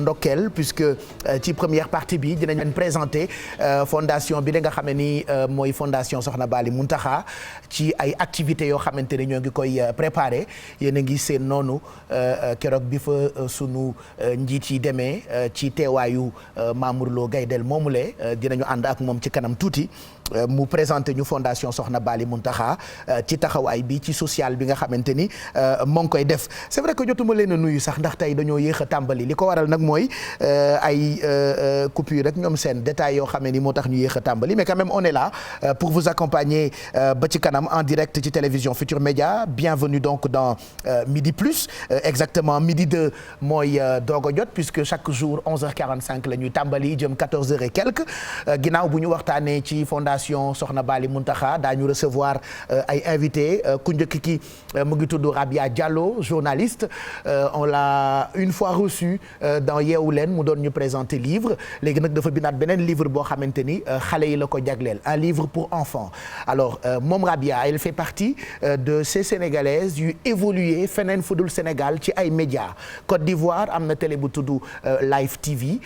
ndokkeel puisque ci première partie bi dinañ leen présenter fondation bi da nga xam ne ni mooy fondation Soxna Bally Mountakha ci ay activités yoo xamante ne ñoo ngi koy préparer yéen a ngi seen noonu keroog bi fa sunu njiit yi demee ci teewaayu Mamour Lo Gaydel moomule dinañu ànd ak moom ci kanam tuuti mu présenté ñu fondation Soxna Bally Mountakha ci taxawaay bi ci social bi nga xamante ni moo ngi koy def c'est vrai que jotuma leen a nuyu sax ndax tey dañoo yéex a tàmbali li ko waral nag mooy ay coupure rek ñoom seen détails yoo xam ne ni moo tax ñu yéex a tàmbali mais quand même on est là pour vous accompagner ba ci kanam en direct ci télévision Futur Média bienvenue donc dans Midi Plus exactement midi 2 mooy doog a jot puisque chaque jour 11h45 la ñuy tàmbali jëm 14h et quelques ginnaaw bu ñu waxtaanee ci fondation Soxna Bally Mountakha daañu recevoir ay invités ku njëkk ki mu ngi tudd Rabia Diallo journaliste on l'a une fois reçu dans Yeewu Leen mu doon ñu présenter livre léegi nag dafa bindaat beneen livre boo xamante ni xale yi la ko jagleel un livre pour enfants alors moom Rabia elle fait partie de ces Sénégalaises yu évolué feneen fu dul Sénégal ci ay médias Côte d'Ivoire am na télé bu tudd Live TV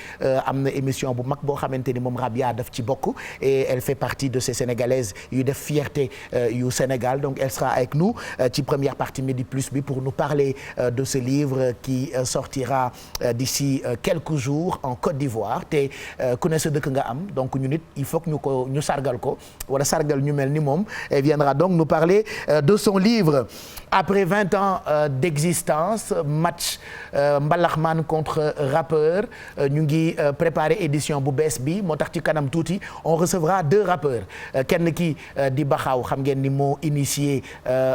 am na émission bu mag boo xamante ni moom Rabia daf ci bokk et elle fait partie de ces Sénégalaises yu def fierté yu Sénégal donc elle sera avec nous ci première partie Midi Plus bi pour nous parler de ce livre qui sortira d'ici quelques jours en Côte d'Ivoire te ku ne sa dëkk nga am donc ñu nit il faut que ñu sargal ko wala sargal ñu mel ni moom elle viendra donc nous parler de son livre après 20 ans d'existence match mbalaxmaan contre rappeur ñu ngi préparer édition bu bees bi moo tax ci kanam tuuti on recevra 2 rappeurs kenn ki di Baxaw xam ngeen ni moo initié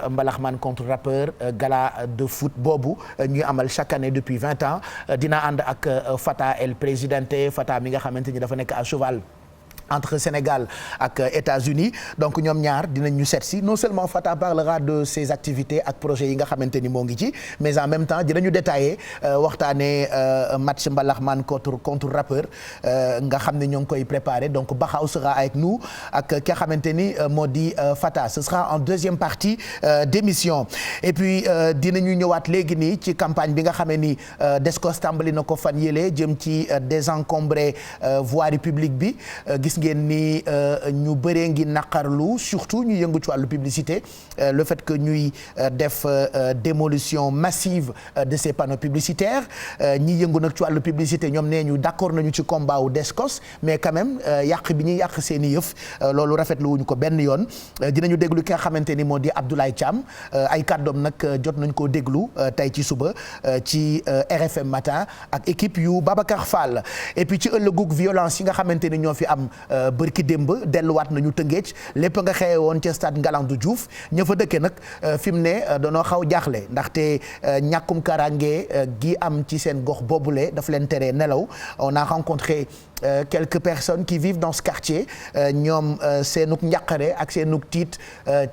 mbalaxmaan contre rappeur gala de foot boobu ñuy amal chaque année depuis 20 ans dina ànd ak Fata El Presidente Fata mi nga xamante ni dafa nekk à cheval entre Sénégal ak États-Unis donc ñoom ñaar dinañ ñu seet si non seulement Fata parlera de ses activités ak projets yi nga xamante ni moo ngi ci mais en même temps dinañu détailler waxtaanee match mbalaxmaan contre rappeur nga xam ne ñoo ngi koy préparer donc Baxaw sera avec nous ak ki nga xamante ni moo di Fata ce sera en deuxième partie d'émission et puis dinañu ñëwaat léegi nii ci campagne bi nga xam ne ni Descos tàmbali na ko fan yële jëm ci désencombrer voirie publique bi gis ngeen ni ñu bëree ngi naqarlu surtout ñu yëngu ci wàllu publicité le fait que ñuy def démolition massive de ces panneaux publicitaires ñi yëngu nag ci wàllu publicité ñoom nee ñu d'accord nañu ci combat wu Descos mais quand même yàq bi ñuy yàq seen i yëf loolu rafetlu wuñu ko benn yoon dinañu déglu ki nga xamante ni moo di Abdoulaye Thiam ay kàddoom nag jot nañ koo déglu tey ci suba ci RFM matin ak équipe yu Babacar Fall et puis ci ëllëgug violence yi nga xamante ni ñoo fi am bërki démb delluwaat nañu Tëngéej lépp nga xewe woon ca stade Ngalandou Diouf ña fa dëkkee nag fi mu ne danoo xaw jaaxle ndaxte ñàkkum karange gi am ci seen gox boobule daf leen tere nelaw on a rencontré quelques personnes qui vivent dans ce quartier ñoom seenuk njàqare ak seenuk tiit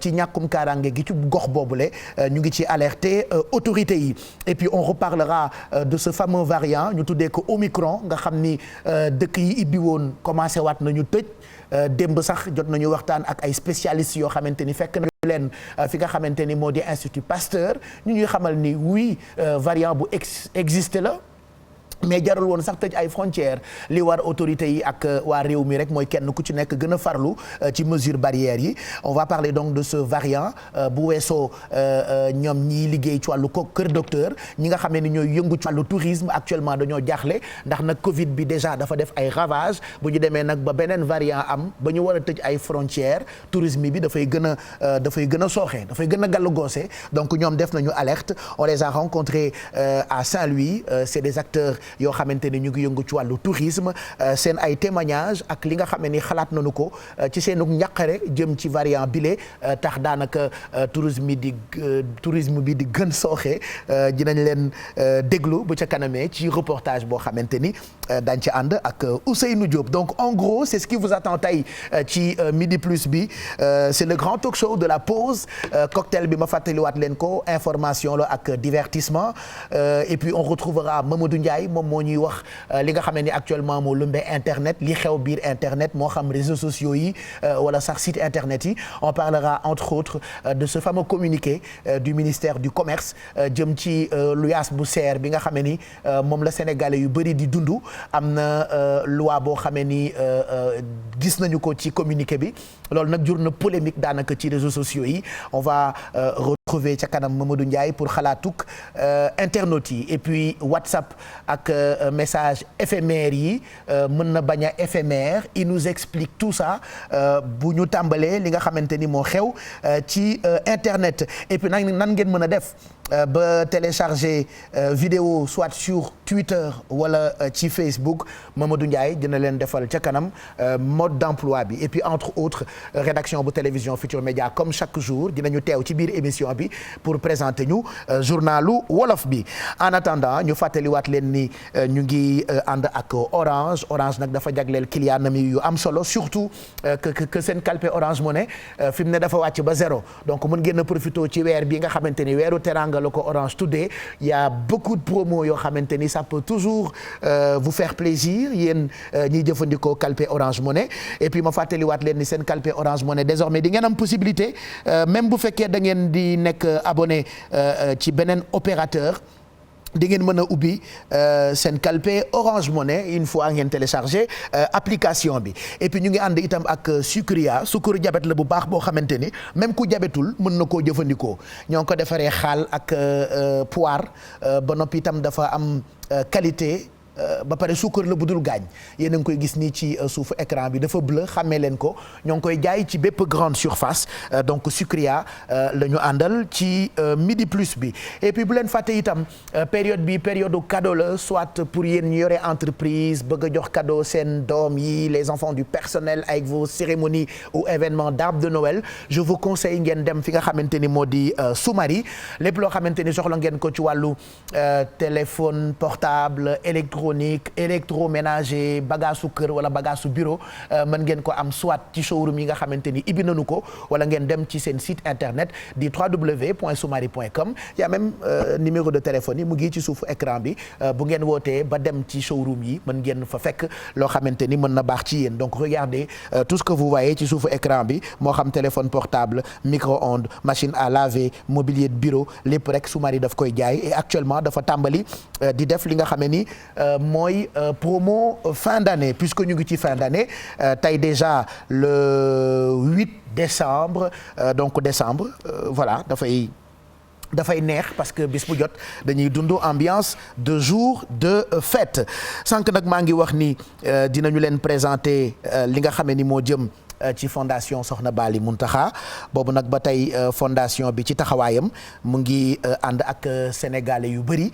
ci ñàkkum karange gi ci gox boobule ñu ngi ci alerter autorités yi et puis on reparlera de ce fameux variant ñu tuddee ko Omicron nga xam ni dëkk yi ibbi woon commencé waat nañu tëj démb sax jot nañu waxtaan ak ay spécialistes yoo xamante ni fekk nañu leen fi nga xamante ni moo di Institut Pasteur ñu ñuy xamal ni oui variant bu existé la mais jarul woon sax tëj ay frontières li war autorités yi ak waa réew mi rek mooy kenn ku ci nekk gën a farlu ci mesures barrières yi on va parler donc de ce variant bu weesoo ñoom ñiy liggéey ci wàllu kër docteur ñi nga xam ne ni ñooy yëngu ci wàllu tourisme actuellement dañoo jaaxle ndax nag Covid bi déjà dafa def ay ravages bu ñu demee nag ba beneen variant am ba ñu war a tëj ay frontières tourisme bi dafay gën a sooxe dafay gën a gàllu goose donc ñoom def nañu alerte on les a rencontrés à Saint-Louis c'est des acteurs yoo xamante ni ñu ngi yëngu ci wàllu tourisme seen ay témoignages ak li nga xam ne ni xalaat nañu ko ci seenu njàqare jëm ci variant bile tax daanaka tourisme bi di gën sooxe dinañ leen déglu bu ca kanamee ci reportage boo xamante ni dañ ci ànd ak Ousseynou Diop donc en gros c'est ce qui vous attend tey ci Midi Plus bi c'est le grand talk show de la pause cocktail bi ma fàttaliwaat leen ko information la ak divertissement et puis on retrouvera Mamadou Ndiaye moom moo ñuy wax li nga xam ne ni actuellement moo lëmbee internet li xew biir internet moo xam réseaux sociaux yi wala sax site internet yi on parlera entre autres de ce fameux communiqué du ministère du commerce jëm ci luyaas bu seer bi nga xam ne ni moom la sénégalais yu bëri di dund am na loi boo xamee ni gis nañu ko ci communiqué bi loolu nag jur na polémique daanaka ci réseaux sociaux yi on va retrouver ca kanam Mamadou Ndiaye pour xalaatuk internautes yi et puis WhatsApp ak message éphémère yi mën na bañ a éphémère il nous explique tout ça bu ñu tàmbalee li nga xamante ni moo xew ci internet et puis nan ngeen mën a def ba télécharger vidéo soit sur Twitter wala ci Facebook Mamadou Ndiaye dina leen defal ca kanam mode d'emploi bi et puis entre autres rédaction bu télévision Futurs Médias comme chaque jour dinañu teew ci biir émission bi pour présenter ñu journalu wolof bi en attendant ñu fàttaliwaat leen ni ñu ngi ànd ak Orange nag dafa jagleel client am yu am solo surtout que seen calpe Orange Money fi mu ne dafa wàcc ba zéro donc mën ngeen a profité ci weer bi nga xamante ni weeru teranga la ko Orange tuddee y a beaucoup de promos yoo xamante ni ça peut toujours vous faire plaisir yéen ñiy jëfandikoo calpe Orange Money et puis ma fàttaliwaat leen ni seen calpe Orange Money désormais di ngeen am possibilité même bu fekkee da ngeen di nekk abonné ci beneen opérateur di ngeen mën a ubbi seen calpe Orange Money une fois ngeen téléchargé application bi et puis ñu ngi ànd itam ak Sucria sukkaru jabet la bu baax boo xamante ni même ku jabetul mën na koo jëfandikoo ñoo ngi ko defaree xaal ak poire ba noppi itam dafa am qualité ba pare suukar la bu dul gaañ yéen a ngi koy gis nii ci suufu écran bi dafa bleu xàmmee leen ko ñoo ngi koy jaay ci bépp grande surface donc Sucria la ñu àndal ci midi plus bi et puis bu leen fàtte itam période bi période cadeau la soit pour yéen ñu yore entreprise bëgg a jox cadeau seen doom yi les enfants du personnel avec vos cérémonies ou événements d'arbre de Noël je vous conseille ngeen dem fi nga xamante ni moo di Soumari lépp loo xamante ni soxla ngeen ko ci wàllu téléphone portable électroménager bagaasu kër wala bagaasu bureau mën ngeen ko am soit ci showroom yi nga xamante ni ibbi nañu ko wala ngeen dem ci seen site internet di www.soumari.com y a même numéro de téléphone yi mu ngi ci suufu écran bi bu ngeen wootee ba dem ci showroom yi mën ngeen fa fekk loo xamante ni mën na baax ci yéen donc regardez tout ce que vous voyez ci suufu écran bi moo xam téléphone portable micro-ondes machine à laver mobilier de bureau lépp rek Soumari daf koy jaay et actuellement dafa tàmbali di def li nga xam ne ni mooy promo fin d'année puisque ñu ngi ci fin d'année tey déjà le 8 décembre donc décembre voilà dafay neex parce que bis bu jot dañuy dund ambiance de jour de fête sànq nag maa ngi wax ni dinañu leen présenter li nga xam ne ni moo jëm ci fondation Soxna Bali Muntaxa boobu nag ba tey fondation bi ci taxawaayam mu ngi ànd ak sénégalais yu bëri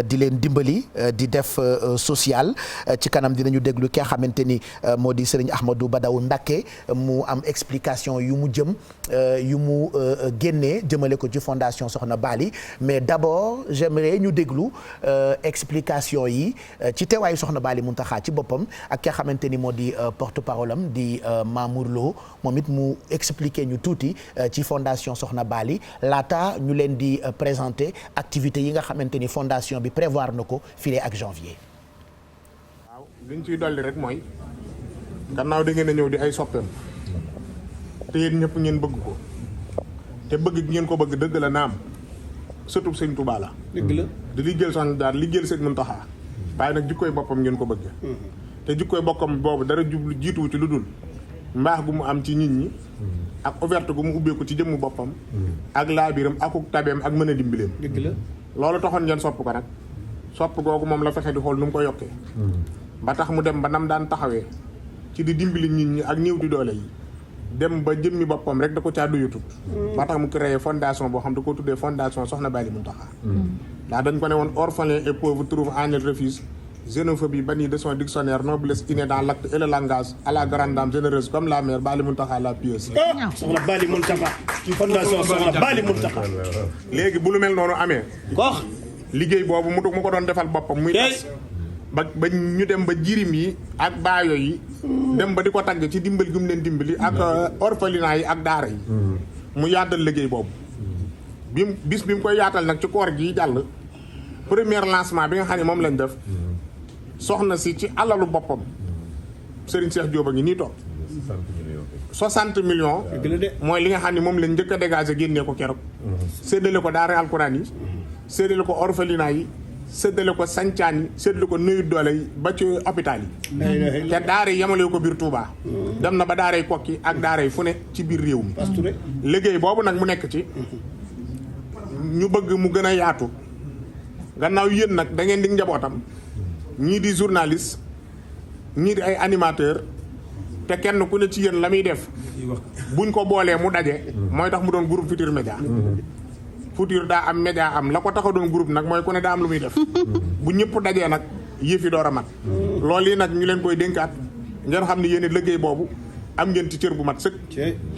di leen dimbali di def social ci kanam dinañu déglu ki nga xamante ni moo di Serigne Ahmadou Badaw Mbacké mu am explication yu mu génnee jëmale ko ci fondation Soxna Bali mais d'abord j'aimerais ñu déglu explication yi ci teewaayu Soxna Bali Muntaxa ci boppam ak ki nga xamante ni moo di porte-parole am di Mamour Lo moom it mu expliquer ñu tuuti ci fondation Soxna Bali laata ñu leen di présenter activités yi nga xamante ni fondation bi prévoir na ko fii ak janvier. waaw li ñu ciy dolli rek mooy gannaaw da ngeen a ñëw di ay soppeem te yéen ñëpp ngeen bëgg ko te bëgg ngeen ko bëgg dëgg la naam surtout Sëñ Tuubaa la. dëgg la di liggéeyal Soxna Jaar liggéeyal Sëñ Muntaxa waaye nag jikkooy boppam ngeen ko bëgg. te jikkooy boppam boobu dara jublu jiituwu ci lu dul. mbaax gu mu am ci nit ñi ak ouverte gu mu ubbeeku ci jëmmu boppam ak laabiram akuk tabeem ak mën a dimbileem dëgg la loolu taxoon ngeen sopp ko nag sopp googu moom la fexe di xool nu mu ko yokkee ba tax mu dem ba nam daan taxawee ci di dimbali nit ñi ak néew di doole yi dem ba jëmmi boppam rek da ko caa doyatut ba tax mu créé fondation boo xam da ko tuddee fondation Soxna Bali Muntaxa daa dañ ko ne woon orphelins et pauvres trouvent en elle refuge xénophobie bannie de son dictionnaire noblesse innée dans l'acte et le langage à la grande dame généreuse comme la mère Bali Muntaxa la pieuse. Soxna Bali Muntaxa fondation Soxna Bali Muntaxa. léegi bu lu mel noonu amee. gox liggéey boobu mu ko doon defal boppam. muy tas ba ñu dem ba jirim yi ak baayo yi. dem ba di ko tagg ci dimbali gu mu leen dimbali. ak orphelinat yi ak daara yi. mu yaatal liggéey boobu. bi mu koy yaatal nag ci koor gi jàll. premier lancement bi nga xam ne moom lañ def. soxna si ci alalu boppam Serigne Cheikh Diop a ngi nii toog 60 millions mooy li nga xam ne moom lañ njëkk a dégager génnee ko keroog séddale ko daara alquran yi séddale ko orphelinat yi séddale ko sancaan yi séddale ko néew doole yi ba ci hôpital yi te daara yi yemale ko biir Touba dem na ba daaray Kokki ak daara yi fu ne ci biir réew mi liggéey boobu nag mu nekk ci ñu bëgg mu gën a yaatu gannaaw yéen nag da ngeen di njabootam ñii di journaliste ñii di ay animateur te kenn ku ne ci yéen la muy def buñ ko boolee mu daje mooy tax mu doon groupe Futurs Médias Futurs daa am média am la ko tax a doon groupe nag mooy ku ne daa am lu muy def bu ñëpp dajee nag yëf yi door a mat loolu yi nag ñu leen koy dénkaat ngeen xam ne yéen it liggéey boobu am ngeen ci cër bu mat sëkk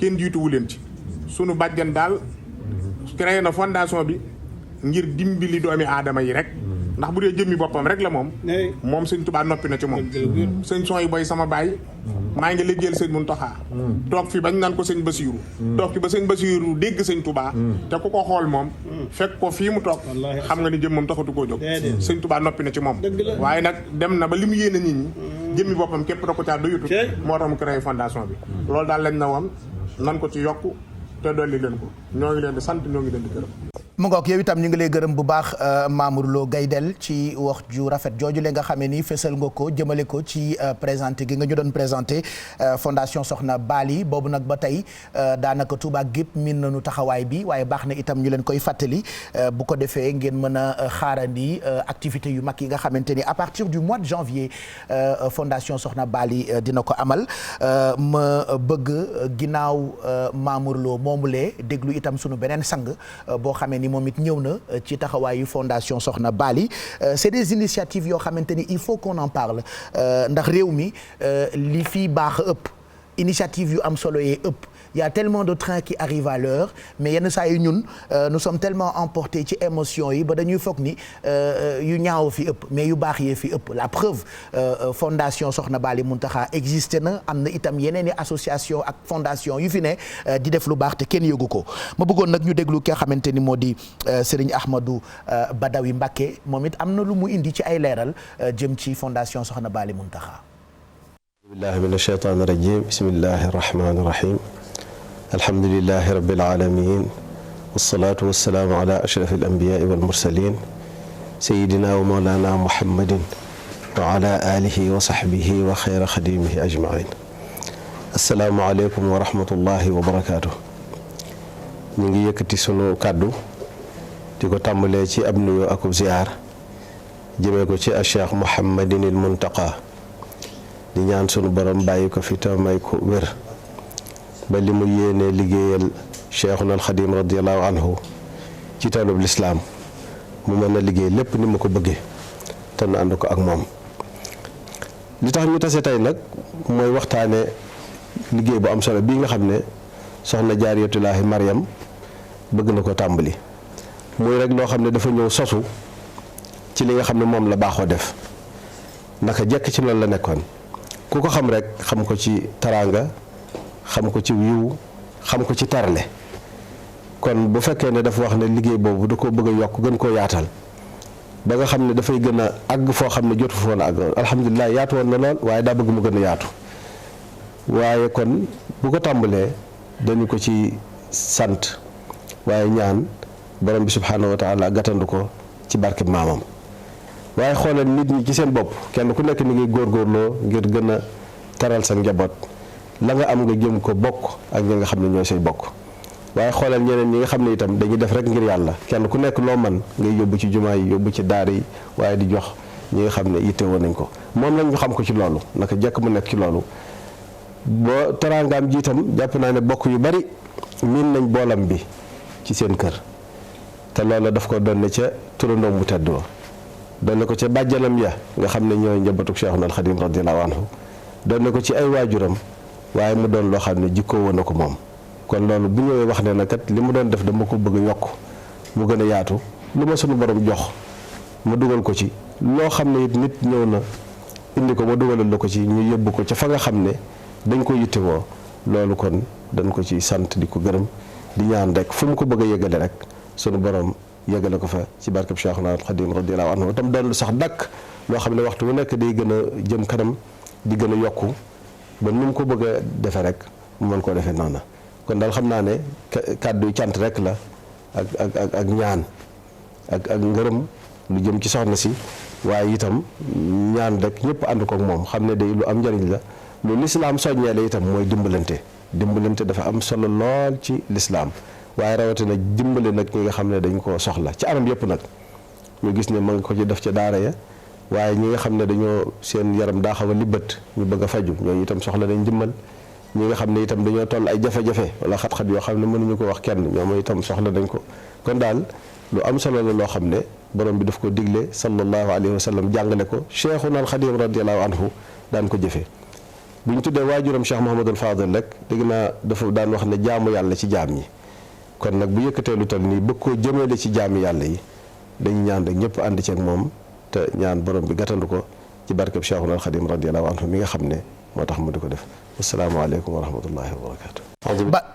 kenn jiituwu leen ci sunu bàjjan daal créé na fondation bi ngir dimbali doomi aadama yi rek ndax bu dee jëmmi boppam rek la moom sëñ Tuubaa noppi na ci moom sëñ son yi boy sama baay maa ngi liggéeyal sëñ Muntaxa toog fi bañ naan ko sëñ Basiiru toog fi ba sëñ Basiiru dégg sëñ Tuubaa te ku ko xool moom fekk ko fii mu toog xam nga ni jëm moom taxatu koo jóg sëñ Tuubaa noppi na ci moom waaye nag dem na ba li mu yéene nit ñi jëmmi boppam képp da ko caa doyutu moo tax mu créé fondation bi loolu daal lañ na woon nan ko ci yokk te dolli leen ko ñoo ngi leen di sant ñoo ngi leen di gërëm mu ngoog yow itam ñu ngi lay gërëm bu baax Mamour Lo Gaydel ci wax ju rafet jooju le nga xamee ni fësal nga ko jëmale ko ci présenté gi nga ñu doon présenté fondation Soxna Bali boobu nag ba tey daanaka Touba gépp miin nañu taxawaay bi waaye baax na itam ñu leen koy fàttali bu ko defee ngeen mën a xaarandi activité yu mag yi nga xamante ni à partir du mois de janvier fondation Soxna Bali dina ko amal ma bëgg ginnaaw Mamour Lo moomulee déglu itam sunu beneen sang boo xamee ni moom it ñëw na ci taxawaayu fondation Soxna Bali c'est des initiatives yoo xamante ni il faut qu'on en parle ndax réew mi li fii baax a ëpp initiative yu am solo yee ëpp il y a tellement de trains qui arrivent à l'heure mais yenn saa yu ñun nous sommes tellement emportés ci émotions yi ba dañuy foog ni yu ñaaw fi ëpp mais yu baax yee fi ëpp la preuve fondation Soxna Bali Muntaxa existé na am na itam yeneen i association ak fondation yu fi ne di def lu baax te kenn yëgu ko ma bëggoon nag ñu déglu ki nga xamante ni moo di Serigne Ahmadou Badawi Mbacké moom it am na lu mu indi ci ay leeral jëm ci fondation Soxna Bali Muntaxa billahi min ashaytaani rajim bismillahi rahmaani rahim alhamdulilahi rabbil alamin wasalaatu wasalaamu ala ashraf al anbiyaai wal mursalin sayidina wa mawlana muhammadin wa ala alihi wa sahbihi wa xayra xadimihi ajmain asalaamu aleykum wa rahmatullahi wa barakaatu ñu ngi yëkkati sunu kàddu di ko tàmbalee ci ab nuyoo akub ziyaar jëmee ko ci a cheikh muhammadin il muntaqa di ñaan sunu borom bàyyi ko fi te may ko wér ba li mu yéene liggéeyal cheikhuna alxadim radiallahu anhu ci taalub lislaam mu mën a liggéey lépp ni mu ko bëggee te nu ànd ko ak moom li tax ñu tase tey nag mooy waxtaane liggéey bu am solo bii nga xam ne soxna jaariyatullaahi Maryam bëgg na ko tàmbali muy rek loo xam ne dafa ñëw sosu ci li nga xam ne moom la baaxoo def naka jekk ci loolu la nekkoon ku ko xam rek xam ko ci taraanga xam ko ci yiw xam ko ci tarale kon bu fekkee ne dafa wax ne liggéey boobu da koo bëgg a yokk gën koo yaatal ba nga xam ne dafay gën a àgg foo xam ne jotu foon a àgg alhamdulilah yaatu woon na lool waaye daa bëgg mu gën a yaatu waaye kon bu ko tàmbalee dañu ko ci sant waaye ñaan borom bi subhaanahu wa taala gàttandu ko ci barkeb maamam waaye xoolal nit ñi ci seen bopp kenn ku nekk ni ngi góorgóorloo ngir gën a taral sa njaboot la nga am nga jëm ko bokk ak ñi nga xam ne ñooy say bokk waaye xoolal ñeneen ñi nga xam ne itam dañuy def rek ngir yàlla kenn ku nekk loo man ngay yóbbu ci jumaa yi yóbbu ci daara yi waaye di jox ñi nga xam ne yitte woon nañ ko moom lañ ñu xam ko ci loolu naka jekk mu nekk ci loolu boo teraangaam ji itam jàpp naa ne bokk yu bari miin nañ boolam bi ci seen kër te loolu daf ko doon ne ca turandoom bu tedd wa doon ko ca bàjjanam ya nga xam ne ñooy njabootu Cheikhul Khadim radiyallahu anhu doon ko ci ay waajuram waaye mu doon loo xam ne jikkoo woon na ko moom kon loolu bu ñëwee wax ne na kat li mu doon def dama ko bëgg a yokk mu gën a yaatu lu ma sunu borom jox ma dugal ko ci loo xam ne it nit ñëw na indi ko ma dugalal la ko ci ñu yóbbu ko ca fa nga xam ne dañ ko yittewoo loolu kon dañ ko ci sant di ko gërëm di ñaan rek fu mu ko bëgg a yëgale rek sunu borom yëgale ko fa ci barkeb Cheikhul Khadim radiyallahu anhu tam doon lu sax dakk loo xam ne waxtu wu nekk day gën a jëm kanam di gën a yokku ba nu mu ko bëgg a defee rek mu mën koo defee noonu kon daal xam naa ne kàddu yu cant rek la ak ñaan ak ngërëm lu jëm ci soxna si waaye itam ñaan rek ñëpp ànd ko ak moom xam ne day lu am njariñ la lu lislaam soññee la itam mooy dimbalante dafa am solo lool ci lislaam waaye rawatina dimbale nag ñi nga xam ne dañ koo soxla ci anam yëpp nag ñu gis ne ma ngi ko ci def ca daara ya waaye ñi nga xam ne dañoo seen yaram daa xaw a libët ñu bëgg a faju ñooñu itam soxla nañ dimbal ñi nga xam ne itam dañoo toll ay jafe-jafe wala xat-xat yoo xam ne mënuñu ko wax kenn ñoom itam soxla nañ ko kon daal lu am solo la loo xam ne borom bi daf ko digle sallallahu alayhi wa sallam jàngale ko cheikhuna al xadim radiallahu anhu daan ko jëfee bu ñu tuddee waajuram cheikh Mouhamadul Fadil rek dégg naa dafa daan wax ne jaamu yàlla ci jaam ñi kon nag bu yëkkatee lu toll nii bëgg koo jëmale ci jaami yàlla yi dañu ñaan rek ñëpp ànd ceeg moom te ñaan borom bi gàttandu ko ci barkeb cheikhuna al xadim radiallahu anhu mi nga xam ne moo tax mu di ko def asalaamaaleykum wa rahmatullahi wa barakatu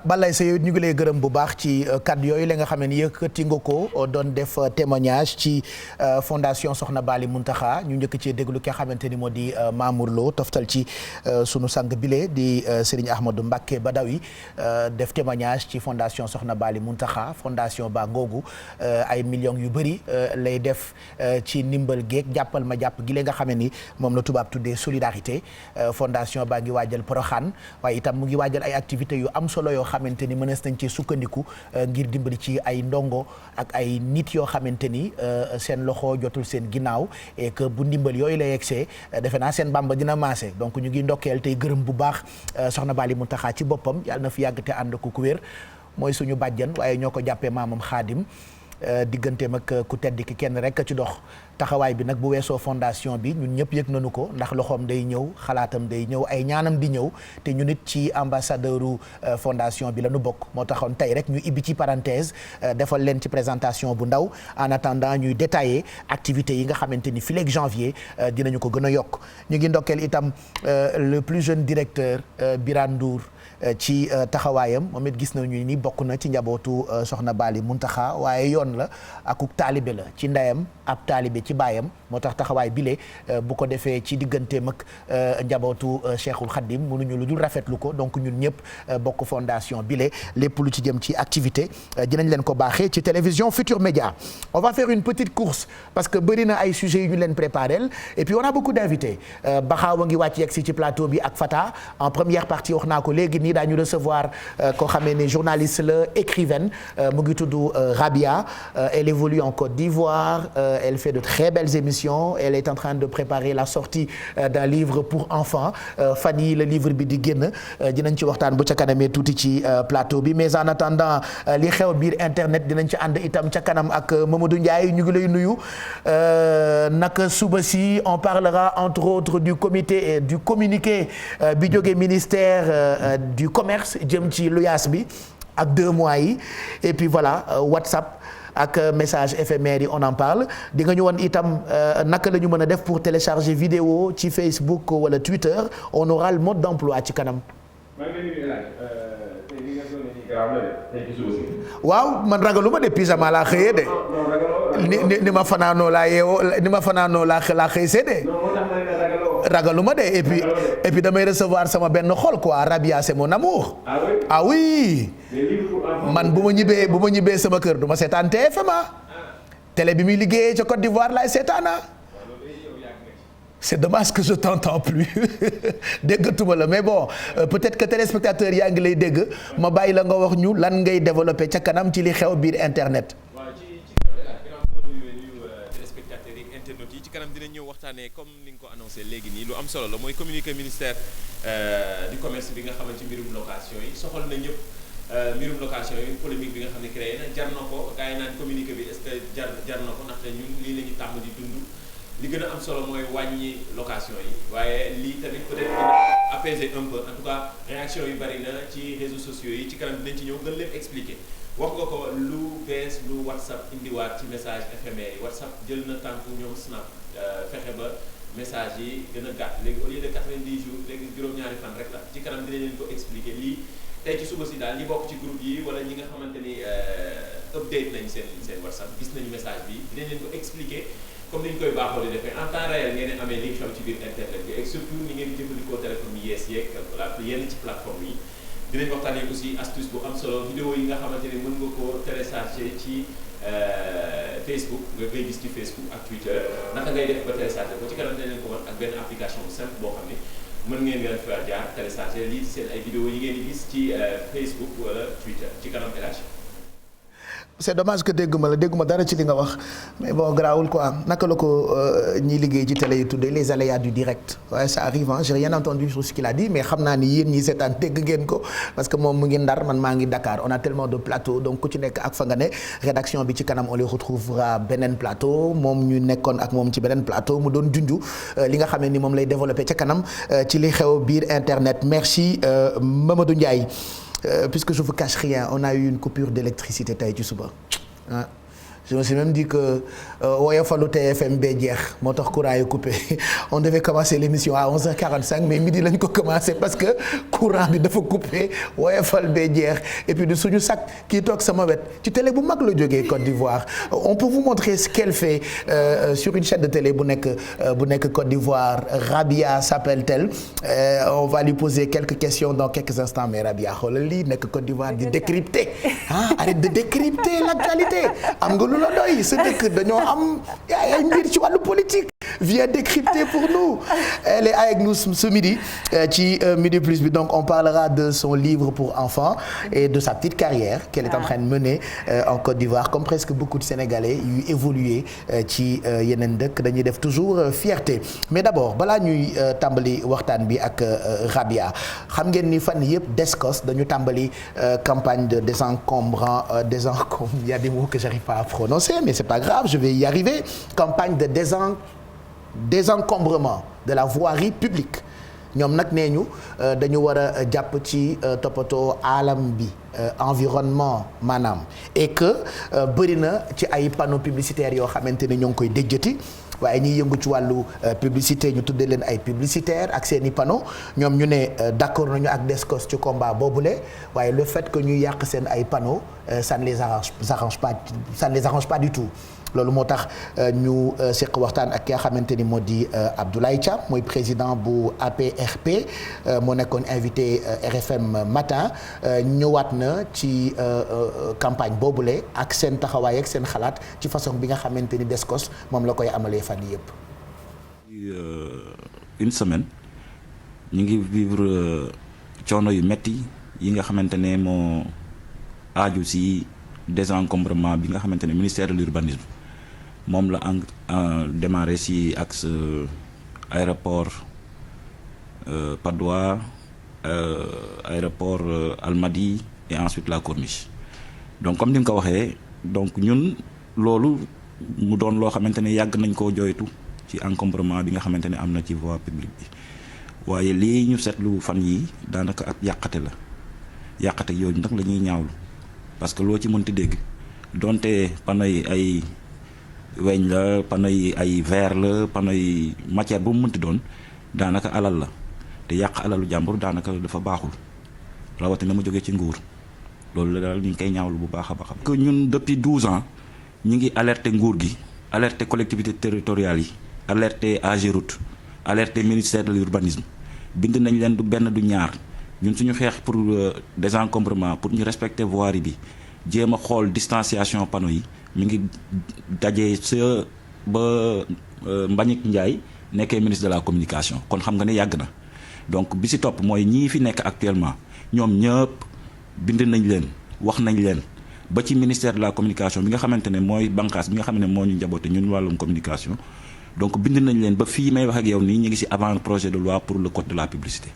balay sa yow ñu ngi lay gërëm bu baax ci kàddu yooyu la nga xam ne yëkkati nga ko doon def témoignage ci fondation Soxna Bali Muntaxa ñu njëkk ci déglu ki nga xamante ni moo di Mamour Lo toftal ci sunu sang bile di Serigne Ahmadou Mbacké Badawi def témoignage ci fondation Soxna Bali Muntaxa fondation ba ngoogu ay millions yu bëri lay def ci ndimbal geeg jàppal ma jàpp gi la nga xam ne ni moom la tubaab tuddee solidarité fondation baa ngi waajal Poroxaan waaye itam mu ngi waajal ay activités yu am solo yoo xamante ni mënees nañ ci sukkandiku ngir dimbali ci ay ndongo ak ay nit yoo xamante ni seen loxo jotul seen ginnaaw et que bu ndimbal yooyu la yegsee defe naa seen bamba dina maase donc ñu ngi ndokkeel tey gërëm bu baax Soxna Bali Muntaxa ci boppam yàlla na fi yàgg te ànd ko ku wér mooy suñu bàjjan waaye ñoo ko jàppee maamam Xaadim digganteem ak ku tedd ki kenn rek ci dox taxawaay bi nag bu weesoo fondation bi ñun ñëpp yëg nañu ko ndax loxoom day ñëw xalaatam day ñëw ay ñaanam di ñëw te ñu nit ci ambassadeuru fondation bi la ñu bokk moo taxoon tey rek ñu ibbi ci parenthèse defal leen ci présentation bu ndaw en attendant ñuy détailler activités yi nga xamante ni fileeg janvier dinañu ko gën a yokk ñu ngi ndokkeel itam le plus jeune directeur Birane Ndour ci taxawaayam moom it gis nañu ni bokk na ci njabootu Soxna Bali Muntaxa waaye yoon la akuk taalibe la ci ndeyam ab taalibe ci baayam moo tax taxawaay bile bu ko defee ci digganteem ak njabootu Cheikhul Khadim mënuñu lu dul rafetlu ko donc ñun ñëpp bokk fondation bile lépp lu ci jëm ci activité dinañ leen ko baaxee ci télévision Futur Média. On va faire une petite course parce que bëri na ay sujets yu ñu leen préparel et puis on a beaucoup d'invités Baxaaw a ngi wàcc yegg si ci plateau bi ak Fata en première partie wax naa ko léegi nii daañu recevoir koo xamee ne journaliste la écrivaine mu ngi tudd Rabia elle évolue en Côte d'Ivoire elle fait de très belles émissions elle est en train de préparer la sortie d'un livre pour enfants fan yi le livre bi di génn dinañ ci waxtaan bu ca kanamee tuuti ci plateau bi mais en attendant li xew biir internet dinañ ci ànd itam ca kanam ak Mamadou Ndiaye ñu ngi lay nuyu naka suba si on parlera entre autres du comité du communiqué bi jógee ministère du commerce jëm ci luyaas bi ak 2 mois yi et puis voilà WhatsApp ak message éphémère yi on en parle di nga ñu woon itam naka la ñu mën a def pour télécharger vidéo ci Facebook wala Twitter on aura le mode d'emploi ci kanam. waaw man ragaluma de pyjama laa xëyee de. ni ma fanaanoo laa yeewoo ni ma fanaanoo laa xëy see de. ragaluma de et puis damay recevoir sama benn xol quoi Rabia c'est mon amour. ah oui man bu ma ñibbee sama kër du ma seetaan TFM télé bi muy liggéeyee ca Côte d'Ivoire laay seetaana. c'est dommage que je t'entends plus déggatuma la mais bon peut-être que téléspectateurs yaa ngi lay dégg ma bàyyi la nga wax ñu lan ngay développer ca kanam ci li xew biir internet. ci kanam dinañ ñëw waxtaanee comme ni nga ko annoncé léegi nii lu am solo la mooy communiqué ministère du commerce bi nga xamante ci mbirum location yi soxal na ñëpp mbirum location yi polémique bi nga xam ne créé na jar na ko gars yi naan communiqué bi est-ce que jar na ko ndaxte ñun lii la ñu tàmm di dund li gën a am solo mooy wàññi location yi waaye lii tamit peut-être dina apaiser un peu en tout cas réaction yu bari na ci réseaux sociaux yi ci kanam dinañ ci ñëw gën leen expliquer wax nga ko lu bees lu WhatsApp indiwaat ci message éphémère yi WhatsApp jël na tànku ñoom Snap fexe ba message yi gën a gàtt léegi au lieu de 90 jours léegi juróom-ñaari fan rek la ci kanam dinañ leen ko expliquer lii tey ci suba si daal ñi bokk ci groupe yi wala ñi nga xamante ni update nañ seen WhatsApp gis nañu message bi dinañ leen ko expliquer comme ni ñu koy baaxoo di defee en temps réel ngeen amee li xam ci biir internet bi et surtout ni ngeen jëfandikoo téléphone yi yees yeeg yenn ci plateforme yi dinañ waxtaanee aussi astuce bu am solo vidéo yi nga xamante ne mën nga ko télécharger ci Facebook nga koy gis ci Facebook ak Twitter naka ngay def ba télécharger ko ci kanam dinañ ko wan ak benn application bu simple boo xam ne mën ngeen ngeen fa jaar télécharger lii seen ay vidéo yi ngeen di gis ci Facebook wala Twitter ci kanam élage. c'est dommage que dégguma dara ci li nga wax mais bon garaawul quoi naka la ko ñiy liggéey ci télé yi tuddee les aléas du direct waaye ça arrive j'ai rien entendu sur ce qu'il a dit mais xam naa ni yéen ñi seetaan dégg ngeen ko parce que moom mu ngi Ndar man maa ngi Dakar on a tellement de plateaux donc ku ci nekk ak fa nga ne rédaction bi ci kanam on les retrouvera beneen plateau moom ñu nekkoon ak moom ci beneen plateau mu doon junju li nga xam ne ni moom lay développé ca kanam ci li xew biir internet merci Mamadou Ndiaye. Puisque je vous cache rien on a eu une coupure d'électricité tey ci suba ah je me suis même dit que woyofalu TFM bee jeex moo tax courant yi coupé on devait commencer l'émission à 11h45 mais midi lañ ko commencé parce que courant bi dafa coupé woyofal bee jeex et puis du suñu sac kii toog sama wet ci télé bu mag la jógee Côte d'Ivoire on peut vous montrer ce qu'elle fait sur une chaîne de télé bu nekk Côte d'Ivoire Rabia s'appelle-t-elle on va lui poser quelques questions dans quelques instants mais Rabia xoolal lii nekk Côte d'Ivoire di décrypter ah arrête de décrypter l'actualité am nga lu la doy sa dëkk dañoo am ay mbir ci wàllu politique viens décrypter pour nous elle est avec nous ce midi ci Midi Plus bi donc on parlera de son livre pour enfants et de sa petite carrière qu'elle est en train de mener en Côte d'Ivoire comme presque beaucoup de Sénégalais yu évolué ci yeneen dëkk dañuy def toujours fierté mais d'abord balaa ñuy tàmbali waxtaan bi ak Rabia xam ngeen ni fan yëpp Descos dañu tàmbali campagne de il y a des mots que j'arrive pas à prononcer mais c'est pas grave je vais y arriver campagne de désencombrement de la voirie publique ñoom nag nee ñu dañu war a jàpp ci toppatoo alam bi environnement maanaam et que bëri na ci ay panneaux publicitaires yoo xamante ne ñoo ngi koy déjjati waaye ñiy yëngu ci wàllu publicité ñu tuddee leen ay publicitaires ak seeni panneaux ñoom ñu ne d'accord nañu ak Descos ci combat boobule waaye le fait que ñuy yàq seen ay panneaux ça ne les arrange pas du tout loolu moo tax ñu seq waxtaan ak ki nga xamante ni moo di Abdoulaye Thiam mooy président bu APRP moo nekkoon invité RFM matin ñëwaat na ci campagne boobule ak seen taxawaay ak seen xalaat ci façon bi nga xamante ni Descos moom la koy amalee fan yii yëpp. Une semaine ñu ngi vivre coono yu metti yi nga xamante ne moo aaju ci désencombrement bi nga xamante ne ministère de l'urbanisme moom la démarré ci axe aéroport Patte d'Oie aéroport Almadies et ensuite la Corniche donc comme ni nga ko waxee donc ñun loolu mu doon loo xamante ne yàgg nañ koo jooytu ci encombrement bi nga xamante ne am na ci voie publique bi waaye lii ñu seetlu fan yi daanaka ak yàqate la yàqate yooyu nag la ñuy ñaawlu parce que loo ci mënti dégg donte panneau yi ay weñ la panneau yi ay verre la panneau yi matière bu mu mënti doon daanaka alal la te yàq alalu jàmbur daanaka dafa baaxul rawatina mu jógee ci nguur loolu la daal ñu ngi koy ñaawlu bu baax a baax. que ñun depuis 12 ans ñu ngi alerter nguur gi alerter collectivités territoriales yi alerter AGEROUTE alerter ministère de l'urbanisme bind nañ leen du benn du ñaar ñun suñu xeex pour désencombrement pour ñu respecter voirie bi jéem a xool distanciation panneau yi mi ngi dajee sa ba Mbagnick Ndiaye nekkee ministre de la communication kon xam nga ne yàgg na donc bi si topp mooy ñii fi nekk actuellement ñoom ñëpp bind nañ leen wax nañ leen ba ci ministère de la communication bi nga xamante ne mooy bànqaas bi nga xam ne moo ñu njaboote ñun wàllum communication donc bind nañ leen ba fii may wax ak yow nii ñu ngi ci avant projet de loi pour le code de la publicité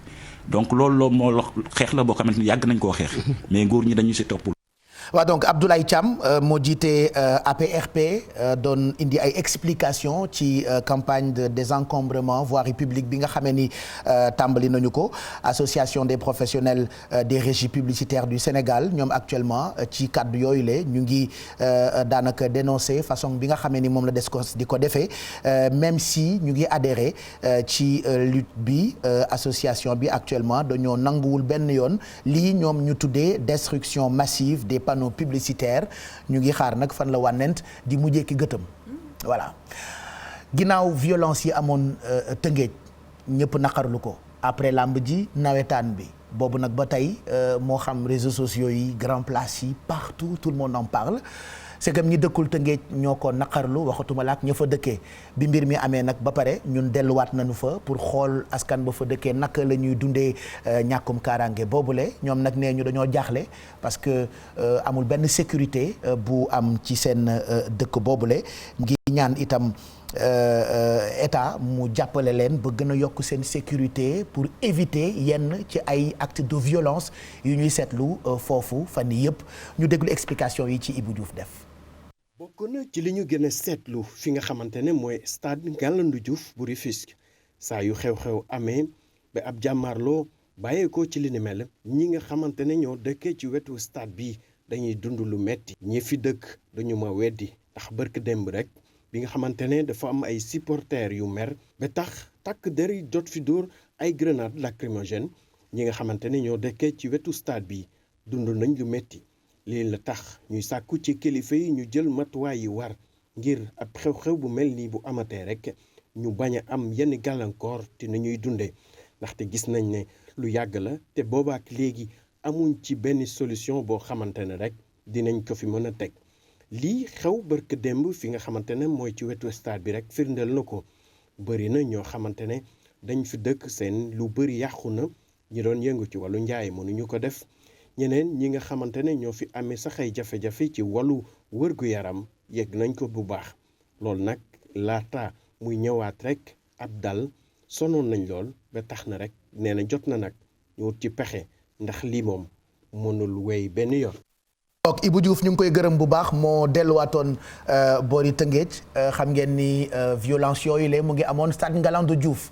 donc loolu moo xeex la boo xamante ni yàgg nañ koo xeex mais nguur ñi dañu ci toppul. waaw donc Abdoulaye Thiam moo jiite APRP doon indi ay explications ci campagne de désencombrement voirie publique bi nga xamee ni tàmbali nañu ko association des professionnels des régies publicitaires du Sénégal ñoom actuellement ci kàddu yooyu la ñu ngi daanaka dénoncer façon bi nga xamee ni moom la Descos di ko defee même si ñu ngi adhéré ci lutte bi association bi actuellement dañoo nanguwul benn yoon lii ñoom ñu tuddee destruction massive des panneaux publicitaires ñu ngi xaar nag fan la wànnent di mujjee ki gëtëm voilà ginnaaw violence yi amoon Tëngéej ñëpp naqarlu ko après làmb ji nawetaan bi boobu nag ba tey moo xam réseaux sociaux yi grand place yi partout tout le monde en parle c'est comme ñi dëkkul Tëngéej ñoo ko naqarlu waxatuma la ak ña fa dëkkee bi mbir mi amee nag ba pare ñun delluwaat nañu fa pour xool askan ba fa dëkkee naka la ñuy dundee ñàkkum kaaraange boobule ñoom nag nee ñu dañoo jaaxle parce que amul benn sécurité bu am ci seen dëkk boobule ngi ñaan itam état mu jàppale leen ba gën a yokk seen sécurité pour éviter yenn ci ay actes de violence yu ñuy seetlu foofu fan yii yëpp ñu déglu explication yi ci Ibou Diouf def. bokk na ci li ñu gën a seetlu fi nga xamante ne mooy stade Ngalandou Diouf bu Rufisque saa yu xew-xew amee ba ab jàmmaarloo bàyyeekoo ci li ni mel ñi nga xamante ne ñoo dëkkee ci wetu stade bi dañuy dund lu metti ñi fi dëkk dañu ma weddi ndax bërk démb rek bi nga xamante ne dafa am ay supporters yu mer ba tax takk der yi jot fi dóor ay grenades lacrymogènes ñi nga xamante ne ñoo dëkkee ci wetu stade bi dund nañ lu metti lii la tax ñuy sàkku ci kilifa yi ñu jël matuwaay yi war ngir ab xew-xew bu mel nii bu amatee rek ñu bañ a am yenn gàllankoor te nañuy dundee ndaxte gis nañ ne lu yàgg la te boobaak léegi amuñ ci benn solution boo xamante ne rek dinañ ko fi mën a teg lii xew barke démb fi nga xamante ne mooy ci wetu stade bi rek firndeel na ko bëri na ñoo xamante ne dañ fi dëkk seen lu bëri yàqu na ñi doon yëngu ci wàllu njaay mënuñu ko def ñeneen ñi nga xamante ne ñoo fi amee sax ay jafe-jafe ci wàllu wërgu-yaram yegg nañ ko bu baax loolu nag laata muy ñëwaat rek ab dal sonoon nañ lool ba tax na rek nee na jot na nag ñu wut ci pexe ndax lii moom mënul wéy benn yoon. donc Ibou Diouf ñu ngi koy gërëm bu baax moo delluwaatoon boori Tëngéej xam ngeen ni violence yooyu la mu ngi amoon stade Ngalandou Diouf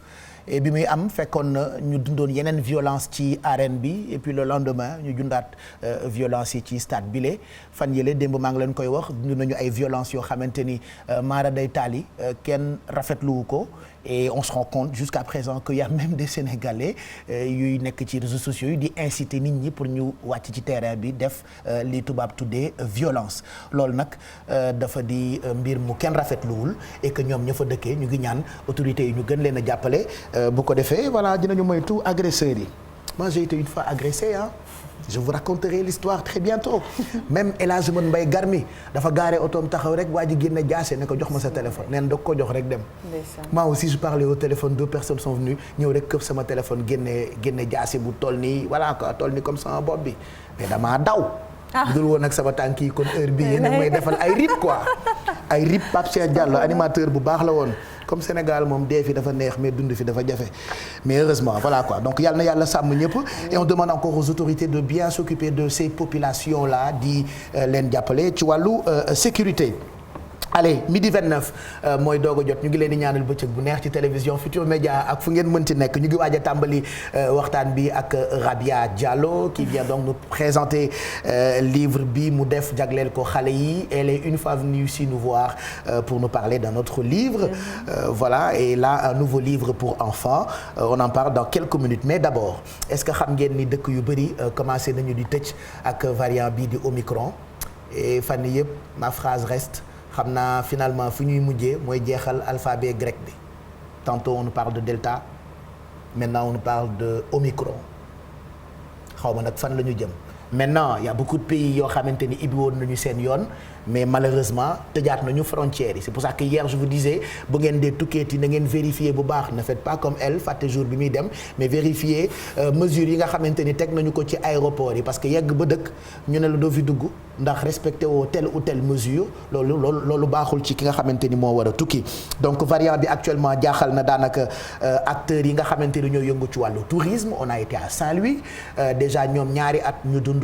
et bi muy am fekkoon na ñu dundoon yeneen violence ci arène bi et puis le lendemain ñu jundaat violence yi ci stade bile fan yële démb maa ngi leen koy wax dund nañu ay violence yoo xamante ni maara day taali kenn rafetluwu ko et on se rend compte jusqu'à présent qu'il y a même des Sénégalais yuy nekk ci réseaux sociaux yi di inciter nit ñi pour ñu wàcc ci terrain bi def li tubaab tuddee violence loolu nag dafa di mbir mu kenn rafetluwul et que ñoom ña fa dëkkee ñu ngi ñaan autorités yi ñu gën leen a jàppale bu ko defee voilà dinañu moytu agresseurs yi. Moi j'ai été une fois agressé ah. Je vous raconterai l'histoire très bientôt même El Hadj Mbaye Garmi dafa gaare otoom taxaw rek waa ji génne jaase ne ko jox ma sa téléphone neen da ko jox rek dem. moi aussi je parlais au téléphone 2 personnes sont venues ñëw rek këf sama téléphone génne jaase bu toll nii voilà quoi toll nii comme sama bopp bi mais damaa daw. dul woon ak sama tànk yi kon heure bii yéen a may defal ay rip quoi ay rip Pape Cheikh Diallo animateur bu baax la woon. comme Sénégal moom dee fi dafa neex mais dund fi dafa jafe mais heureusement voilà quoi donc yàlla na yàlla sàmm ñëpp et on demande encore aux autorités de bien s'occuper de ces populations là di leen jàppale ci wàllu sécurité. allez midi 29 mooy doog a jot ñu ngi leen di ñaanal bëccëg bu neex ci télévision Futurs Médias ak fu ngeen mënti nekk ñu ngi waaj a tàmbali waxtaan bi ak Rabia Diallo qui vient donc nous présenter livre bi mu def jagleel ko xale yi elle est une fois venue ici nous voir pour nous parler d'un autre livre voilà et là un nouveau livre pour enfants on en parle dans quelques minutes mais d'abord est-ce que xam ngeen ni dëkk yu bëri commencé nañu di tëj ak variant bi di Omicron et fan yii yëpp ma phrase reste xam naa finalement fu ñuy mujjee mooy jeexal alphabet grec bi tantôt on nous parle de delta maintenant on nous parle de Omicron xaw ma nag fan la ñu jëm maintenant il y a beaucoup de pays yoo xamante ni ibbi woon nañu seen yoon mais malheureusement tëjaat nañu frontières yi c'est pour ça que hier je vous disais bu ngeen dee tukkeeti na ngeen vérifier bu baax ne faites pas comme elle fàtte jour bi muy dem mais vérifier mesures yi nga xamante ni teg nañu ko ci aéroport yi parce que yegg ba dëkk ñu ne la doo fi dugg ndax respecté woo telle ou telle mesure loolu baaxul ci ki nga xamante ni moo war a tukki donc variant bi actuellement jaaxal na daanaka acteurs yi nga xamante ni ñoo yëngu ci wàllu tourisme on a été à Saint-Louis déjà ñoom ñaari at ñu dund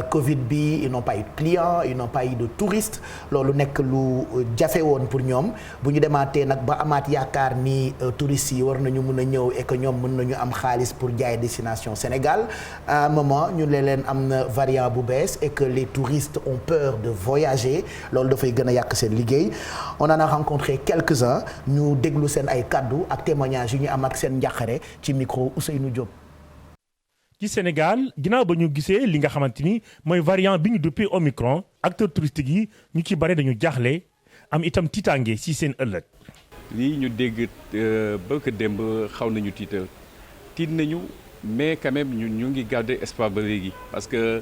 Covid bi ils n'ont pas eu de clients ils n'ont pas eu de touristes loolu nekk lu jafe woon pour ñoom bu ñu demaatee nag ba amaat yaakaar ni touristes yi war nañu mën a ñëw et que ñoom mën nañu am xaalis pour jaay destination Sénégal à un moment ñu leen am na variant bu bees et que les touristes ont peur de voyager loolu dafay gën a yàq seen liggéey on en a rencontré quelques-uns ñu déglu seen ay kaddu ak témoignages yu ñu am ak seen njàqare ci micro Ousseynou Diop. ci Sénégal ginnaaw ba ñu gisee li nga xamante ni mooy variant bi ñu duppee Omicron acteurs touristiques yi ñu ci bare dañu jaaxle am itam tiitaange ci seen ëllëg. lii ñu dégg ba ko démb xaw nañu tiit nañu mais quand même ñu ngi garder espoir ba léegi parce que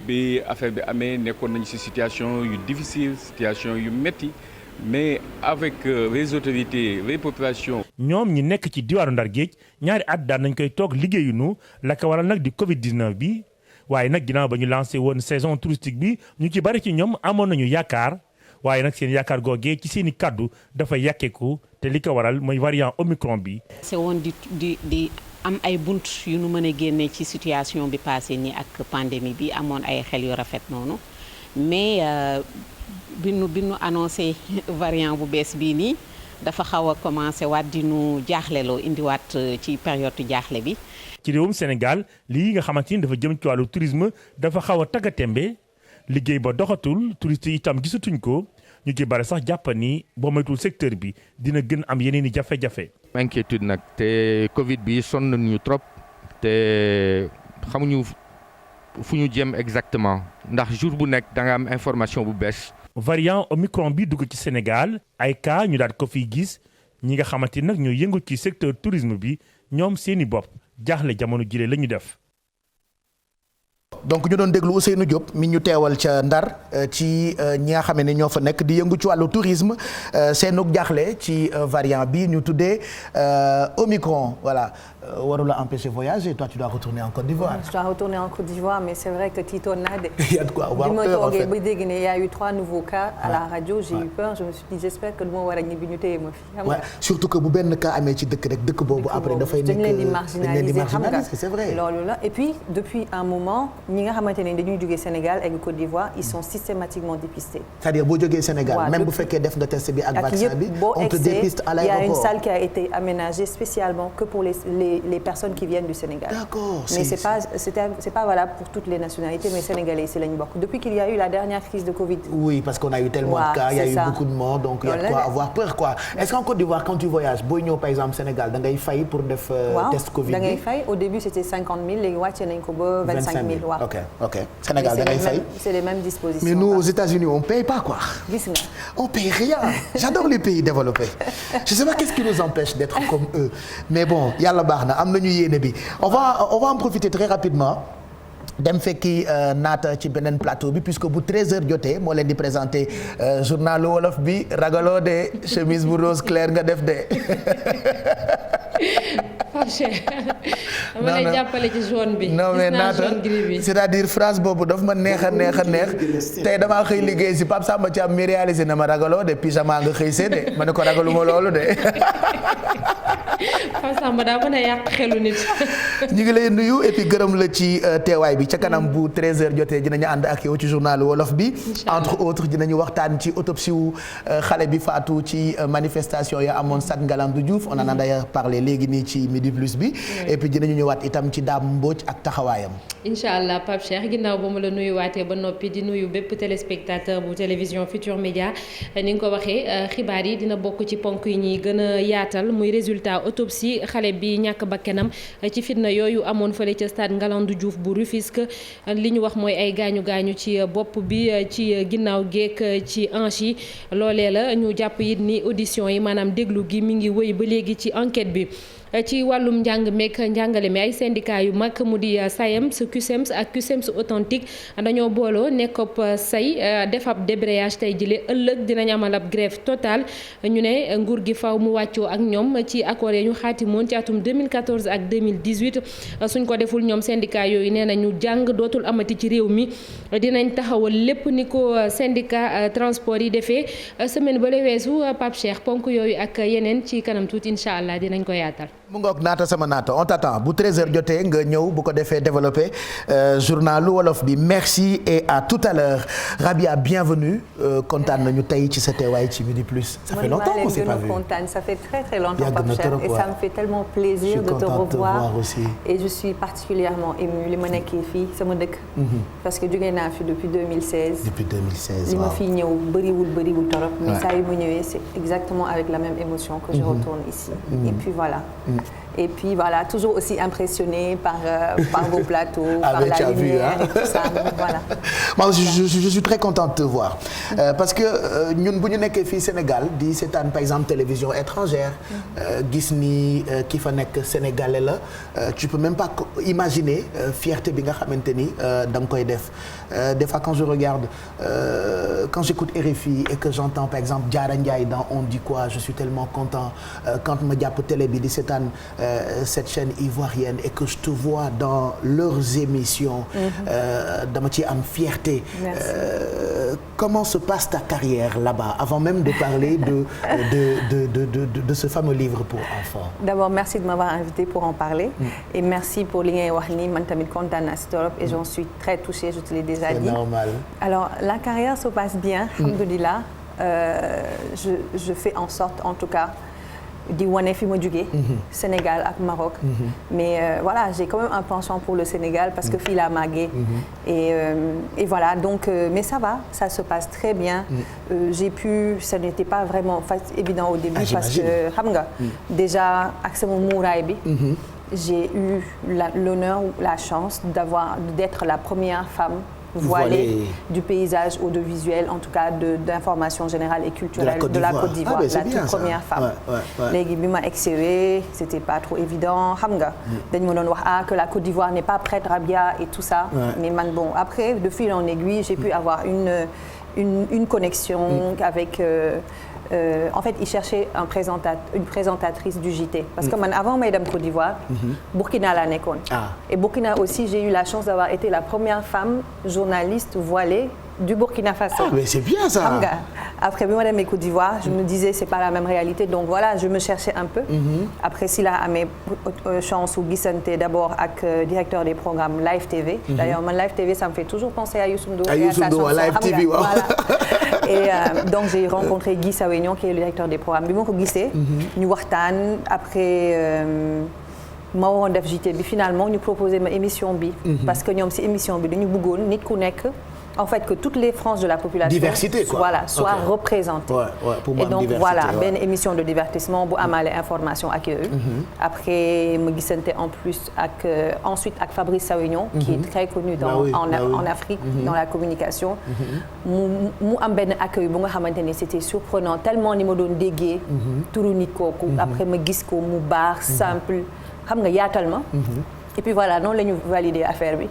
bi affaire bi amee nekkoon nañu ci situation yu difficile situation yu metti mais avec les autorités les populations. ñoom ñi nekk ci diwaanu Ndar Géej ñaari at daan nañ koy toog liggéeyuñu la ko waral nag di Covid 19 bi waaye nag ginnaaw ba ñu lancé woon saison touristique bi ñu ci bari ci ñoom amoon nañu yaakaar waaye nag seen yaakaar googee ci seen i kaddu dafa yàkkeeku te li ko waral mooy variant Omicron bi. c'est woon di am ay bunt yu nu mën a génnee ci situation bi passé nii ak pandémie bi amoon ay xel yu rafet noonu mais bi nu annoncé variant bu bees bii nii dafa xaw a commencé waat di nu jaaxleloo indiwaat ci période jaaxle bi. ci réewum Sénégal lii nga xamante ni dafa jëm ci wàllu tourisme dafa xaw a taggatémbe liggéey ba doxatul touristes yi itam gisatuñ ko ñu ci bari sax jàpp ni boo moytul secteur bi dina gën am yeneen i jafe-jafe. inquiétude nag te Covid bi sonn nañu trop te xamuñu fu ñu jëm exactement ndax jour bu nekk da nga am information bu bees. variant Omicron bi dugg ci Sénégal ay cas ñu daal ko fiy gis ñi nga xamante ni nag ñoo yëngu ci secteur tourisme bi ñoom seeni bopp jaaxle jamono jile la ñu def. donc ñu doon déglu Ousseynou Diop mi ñu teewal ca Ndar ci ñi nga xam ne ñoo fa nekk di yëngu ci wàllu tourisme seenug jaaxle ci variant bi ñu tuddee Omicron voilà warula empêcher voyager toi tu dois retourner en Côte d'Ivoire. Je dois retourner en Côte d'Ivoire mais c'est vrai que tiitoon naa de. Il y a de quoi avoir peur en fait. bi ma toogee ba dégg ne y a eu 3 nouveaux cas à la radio j'ai eu peur je me suis dit j'espère que du ma war a ñibbi ñu téye ma fi. xam nga surtout que bu benn cas amee ci dëkk rek dëkk boobu après dafay nekk dañ leen di marginaliser xam nga c'est vrai. loolu la et puis depuis un moment ñi nga xamante ne dañuy jógee Sénégal ak Côte d'Ivoire ils sont systématiquement dépistés. c'est-à-dire boo jógee Sénégal même bu fekkee def nga test bi ak vaccin bi on te dépiste à l'aéroport. Il y a une salle qui a été aménagée spécialement que pour les personnes qui viennent du Sénégal. D'accord. Mais c'est pas valable pour toutes les nationalités mais sénégalais ici lañu bokk depuis qu'il y a eu la dernière crise de Covid. Oui parce qu'on a eu tellement de cas il y a eu beaucoup de morts donc il y a de quoi avoir peur quoi. Est-ce qu'en Côte d'Ivoire quand tu voyages booy ñëw par exemple Sénégal da ngay fay pour def test Covid bi. da ngay fay au début c'était 50 000 léegi wàcce nañ ko ba 25 000 waaw. ok Sénégal da ngay fay. C'est les mêmes dispositions. Mais nous aux États-Unis on paye pas quoi. Gis nga. On paye rien. J'adore les pays développés. Je sais pas qu'est-ce qui nous empêche d'être comme eux mais bon yàlla baax na am nañu yéene bi on va en profiter très rapidement dem fekki naata ci beneen plateau bi puisque bu 13h jotee moo leen di présenter journalu wolof bi ragaloo de chemise bu rose clair nga def de. dama lay jàppale ci jaune bi. non mais naata c'est-à-dire phrase boobu daf ma neex tey damaa xëy liggéey si Pape Samba Thiam mi réalisé na ma ragaloo de pyjama nga xëy see de ma ne ko ragaluma loolu de. Pape Samba daa mën a yàq xelu nit. ñu ngi lay nuyu et puis gërëm la ci teewaay bi ca kanam bu 13h jotee dinañu ànd ak yow ci journal wolof bi. entre autres dinañu waxtaan ci autopsie wu xale bi faatu ci manifestation ya amoon Stade Ngalandou Diouf on en a d'ailleurs parlé léegi nii ci Midi Plus bi. et puis dinañu ñëwaat itam ci Dame Mbodj ak taxawaayam. incha allah Pape Cheikh ginnaaw ba mu la nuyuwaatee ba noppi di nuyu bépp téléspectateur bu télévision Futur Média ni nga ko waxee xibaar yi dina bokk ci ponk yi ñuy gën a yaatal muy résultat autopsie xale bi ñàkk bakkanam ci fitna yooyu amoon fële ca Stade Ngalandou Diouf bu Rufisque li ñu wax mooy ay gaañu gaañu ci bopp bi ci ginnaaw geek ci hanche yi loolee la ñu jàpp it ni audition yi maanaam déglu gi mi ngi wëy ba léegi ci enquête bi. ci wàllum njàng meek njàngale mi ay syndicat yu mag mu di SAEMS CUSEMS ak CUSEMS authentique dañoo booloo nekkop say def ab débrayage tey jëlee ëllëg dinañ amal ab grève totale ñu ne nguur gi faw mu wàccoo ak ñoom ci accord yi ñu xaatimoon ci atum 2014 ak 2018 suñ ko deful ñoom syndicat yooyu nee nañu jàng dootul amati ci réew mi dinañ taxawal lépp ni ko syndicat transport yi defee semaine ba la weesu Pape Cheikh ponk yooyu ak yeneen ci kanam tuuti incha allah dinañ ko yaatal. mu ngoog naata sama naata on t'attend bu 13h jotee nga ñëw bu ko defee développé journalu wolof bi merci et à tout à l'heure Rabia bienvenue kontaan nañu tey ci sa teewaay ci Midi Plus. Ça fait longtemps qu'on s'est pas vu. Ça fait très longtemps Pape Cheikh et ça me fait tellement plaisir de te revoir et je suis particulièrement émue li ma nekkee fii sama dëkk. parce que jógee naa fi depuis 2016. Depuis 2016 li ma fi ñëw bëriwul torop mais saa yu ma ñëwee c'est exactement avec la même émotion que je retourne ici. Et puis voilà. Et puis voilà, toujours aussi impressionné par vos plateaux, par la lumière et tout ça. Voilà. Moi, je suis très contente de te voir parce que ñun bu ñu nekkee fii Sénégal di seetaan par exemple télévision étrangère gis ni ki fa nekk sénégalais la tu peux même pas imaginer fierté bi nga xamante ni da nga koy def des fois quand je regarde quand j'écoute RFI et que j'entends par exemple Diarra Ndiaye dans On dit quoi, je suis tellement content quand ma jàpp télé bi di seetaan cette chaîne ivoirienne et que je te vois dans leurs émissions dama ci am fierté. Comment se passe ta carrière là-bas avant même de parler de ce fameux livre pour enfants? D'abord merci de m'avoir invité pour en parler et merci pour li ngay wax ni man tamit kontaan naa si torop et j'en suis très touchée, je te l'ai déjà dit. C'est normal. Alors la carrière se passe bien, alhamdoulilah. Je fais en sorte en tout cas di wane fi ma jógee Sénégal ak Maroc mais voilà j'ai quand même un penchant pour le Sénégal parce que fii laa màggee et voilà donc mais ça va, ça se passe très bien ça n'était pas vraiment évident au début parce que xam nga déjà ak sama muuraay bi j'ai eu l'honneur ou la chance d'être la première femme voilée du paysage audiovisuel, en tout cas d'information générale et culturelle de la Côte d'Ivoire, la toute première femme. Léegi bi ma egsewee, c'était pas trop évident, xam nga. Dañ ma doon wax que la Côte d'Ivoire n'est pas prête, Rabia et tout ça. Mais man bon, après de fil en aiguille, j'ai pu avoir une connexion avec en fait, ils cherchaient une présentatrice du JT. Parce que man, avant may dem Côte d'Ivoire, Burkina la nekkoon. Et Burkina aussi, j'ai eu la chance d'avoir été la première femme journaliste voilée du Burkina Faso. Mais c'est bien ça. Après bi ma demee Côte d'Ivoire, je me disais c'est pas la même réalité. Donc voilà, je me cherchais un peu. Après si la amee chance ou gisante d'abord ak directeur des programmes Live TV. D'ailleurs man Live TV ça me fait toujours penser à Youssou Ndour. À Youssou Ndour, Live TV waaw. Et donc j'ai rencontré Guy Sawénion qui est le directeur des programmes. Bi ma ko gisee ñu waxtaan après ma waroon def JT bi finalement ñu proposé ma émission bi. Parce que ñoom si émission bi dañu bëggoon nit ku nekk en fait que toutes les franges de la population diversité, quoi. Voilà, soient représentées. Pour et donc voilà, benn émission de divertissement bu amaale information ak yooyu. Après ma gisante en plus ak ensuite ak Fabrice Sawénion qui est très connu en Afrique dans la communication. mu am benn accueil bu nga xamante ni c'était surprenant tellement ni ma doon déggee turu nit kooku. Après ma gis ko mu baax simple xam nga yaatal ma. Et puis voilà noonu la ñu valider affaire bi.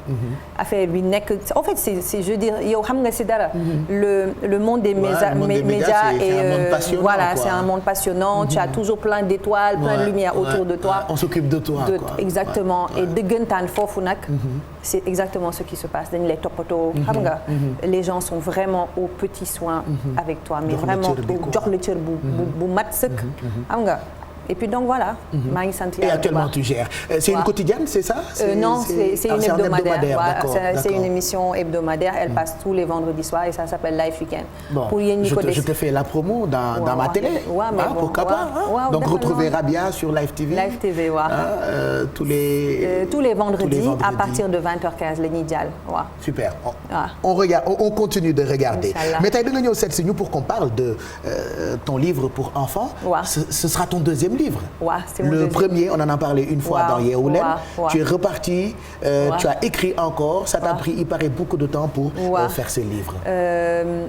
Affaire bi nekk en fait c'est je veux dire yow xam nga ci dara. le monde des médias et voilà c'est un monde passionnant. Tu as toujours plein d'étoiles, plein de lumière autour de toi. On s'occupe de toi. Exactement et dëggantaan foofu nag. C'est exactement ce qui se passe dañu lay toppatoo. xam nga les gens sont vraiment aux petits soins avec toi mais vraiment jox la cër bu mat sëkk. xam nga. Et puis donc voilà. maa ngi sant yàlla. Et actuellement tu gères. C'est une quotidienne, c'est ça? Non, c'est une hebdomadaire. D'accord. C'est une émission hebdomadaire. Elle passe tous les vendredis soirs et ça s'appelle Live Weekend. Bon, je te fais la promo dans ma télé. Pourquoi pas? Donc retrouver Rabia sur Live TV. Live TV waaw. Tous les vendredis à partir de 20h15 la ñuy jàll waaw. Super. On continue de regarder. Mais tey da nga ñëw seet si ñu pour qu'on parle de ton livre pour enfants. Ce sera ton deuxième livre. Le premier, on en a parlé une fois dans Yeewu Leen. Tu es reparti, tu as écrit encore. Ça t'a pris, il paraît, beaucoup de temps pour faire ce livre.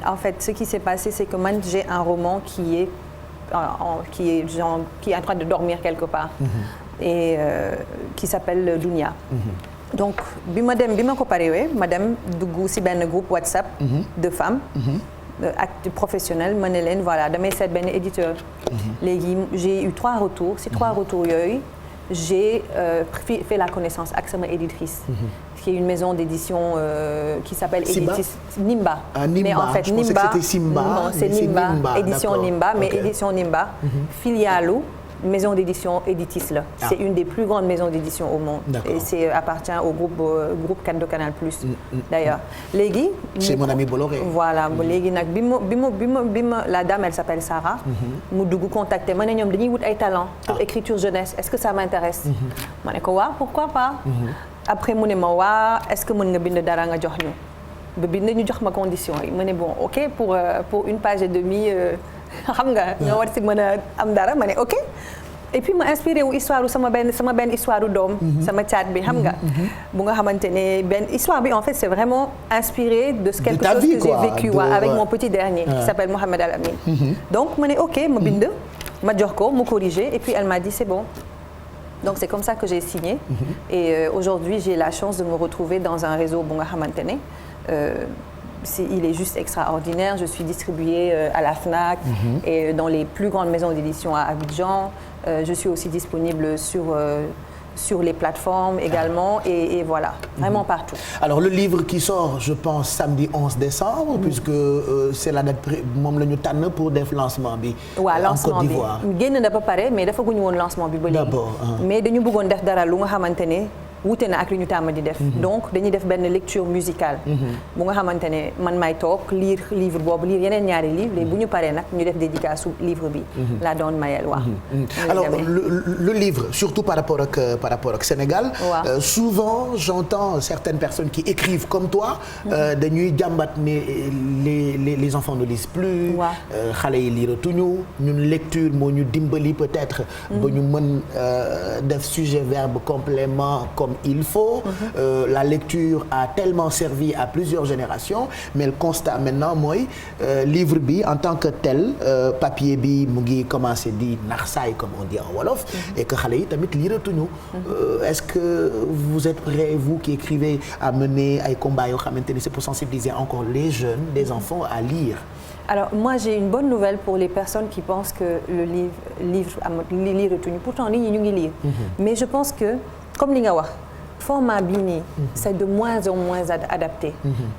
En fait, ce qui s'est passé, c'est que moi, j'ai un roman qui est en train de dormir quelque part et qui s'appelle Dunia. Donc, bi ma ko parewee ma dem dugg ci benn groupe WhatsApp de femmes. Acte professionnel ma ne leen voilà damay seet benn éditeur. Léegi j'ai eu 3 retours. Ces 3 retours yooyu j'ai fait la connaissance ak sama éditrice. qui est une maison d'édition qui s'appelle Nimba. Mais en fait Nimba, je pensais que c'était Simba. Non, c'est Nimba, édition Nimba, mais édition Nimba, filiale maison d'édition Editis là. C'est une des plus grandes maisons d'édition au monde. Et c'est appartient au groupe de Canal+. D'ailleurs. Léegi. Chez mon ami Bolloré. Voilà, léegi nag bi ma la dame elle s'appelle Sarah. mu dugg contacter ma ne ñoom dañuy wut ay talent pour écriture jeunesse. Est-ce que ça m'intéresse? ma ne ko waaw pourquoi pas. Après mu ne ma waa est-ce que mën nga bind dara nga jox ñu. ba bind ñu jox ma condition yi ma ne bon ok pour une page et demie. xam nga war si mën a am dara ma ne ok et puis ma inspiré wu histoire sama benn histoire u doom. sama caat bi xam nga. bu nga xamante ne benn histoire bi en fait c'est vraiment inspiré de quelque chose que j'ai vécu avec mon petit dernier. qui s'appelle Mohamed Al Amin. donc ma ne ok ma bind. ma jox ko mu corriger et puis elle m'a dit c'est bon. donc c'est comme ça que j'ai signé. et aujourd'hui j'ai la chance de me retrouver dans un réseau bu nga xamante ne. il est juste extraordinaire. Je suis distribuée à la FNAC et dans les plus grandes maisons d'édition à Abidjan. Je suis aussi disponible sur les plateformes également et voilà, vraiment partout. Alors le livre qui sort, je pense samedi 11 décembre puisque c'est la date moom la ñu tànn pour def lancement bi. waaw lancement bi génn na ba pare mais dafa guñu woon lancement bi ba léegi. D'abord mais dañu bëggoon def dara lu nga xamante ne. wuute na ak li ñu tàmm di def. donc dañuy def benn lecture musicale. bu nga xamante ne man may toog lire livre boobu lire yeneen ñaari livre léegi bu ñu paree nag ñu def dédicace su livre bi. la doon Mayel waaw. alors le livre surtout par rapport ak Sénégal. souvent j'entends certaines personnes qui écrivent comme toi. dañuy jàmbat ne les enfants ne lisent plus. xale yi liiratuñu ñun lecture moo ñu dimbali peut-être. ba ñu mën def sujet verbe complément. comme il faut. La lecture a tellement servi à plusieurs générations mais le constat maintenant mooy livre bi en tant que tel papier bi mu ngi commencé di nax saay comme on dit en wolof. et que xale yi tamit liiratuñu. est-ce que vous êtes prêts vous qui écrivez à mener ay combats yoo xamante ni c'est pour sensibiliser encore les jeunes les enfants à lire. Alors moi j'ai une bonne nouvelle pour les personnes qui pensent que le livre liiratuñu pourtant nit ñi ñu ngi lire. mais je pense que comme li nga wax format bi nii c'est de moins en moins adapté.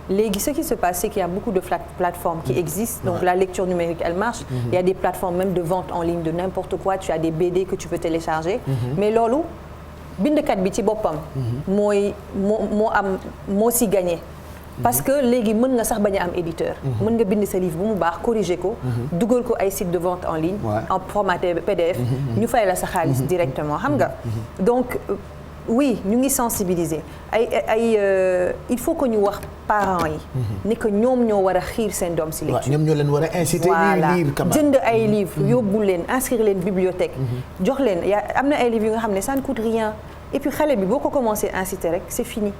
léegi ce qui se passe c'est qu'il y a beaucoup de plateformes qui existent donc la lecture numérique elle marche. il y a des plateformes même de vente en ligne de n'importe quoi tu as des BD que tu peux télécharger. mais loolu bindkat bi ci boppam. moo si gagné. parce que léegi mën nga sax bañ a am éditeur. mën nga bind sa livre bu mu baax corriger ko. dugal ko ay site de vente en ligne. en format PDF. ñu fay la sa xaalis directement xam nga. donc oui ñu ngi sensibiliser il faut que ñu wax parents yi. ni que ñoom ñoo war a xiir seen doom si lecture. ñoom ñoo leen war a inciter ñuy lire quand même. jënd ay livres yóbbu leen inscrire leen bibliothèque. jox leen am na ay livres yu nga xam ne ça ne coûte rien et puis xale bi boo ko commencé inciter rek c'est fini.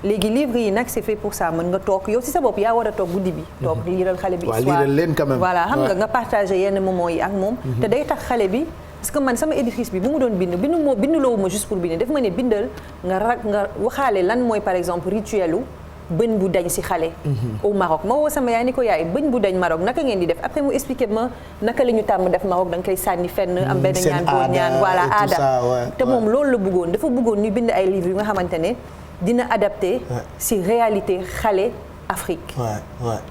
léegi livre yi nag c'est fait pour ça mën nga toog yow si sa bopp yaa war a toog guddi bi. toog liiral xale bi. waaw liiral leen quand même. voilà xam nga partager yenn moments yi ak moom. te day tax xale bi. parce que man sama éditrice bi bu mu doon binduloowu ma juste pour bind daf ma ne bindal nga waxaale lan mooy par exemple rituelu bëñ bu dañ si xale. au Maroc ma woo sama yaay ni ko yaay bëñ bu dañ Maroc naka ngeen di def après mu expliqué ma naka la ñu tàmm def Maroc da nga koy sànni fenn. am benn ñaan boo ñaan voilà aada. te moom loolu la bëggoon dafa bëggoon ñu bind ay livres yu nga xamante ne dina adapté si réalité xale. Afrique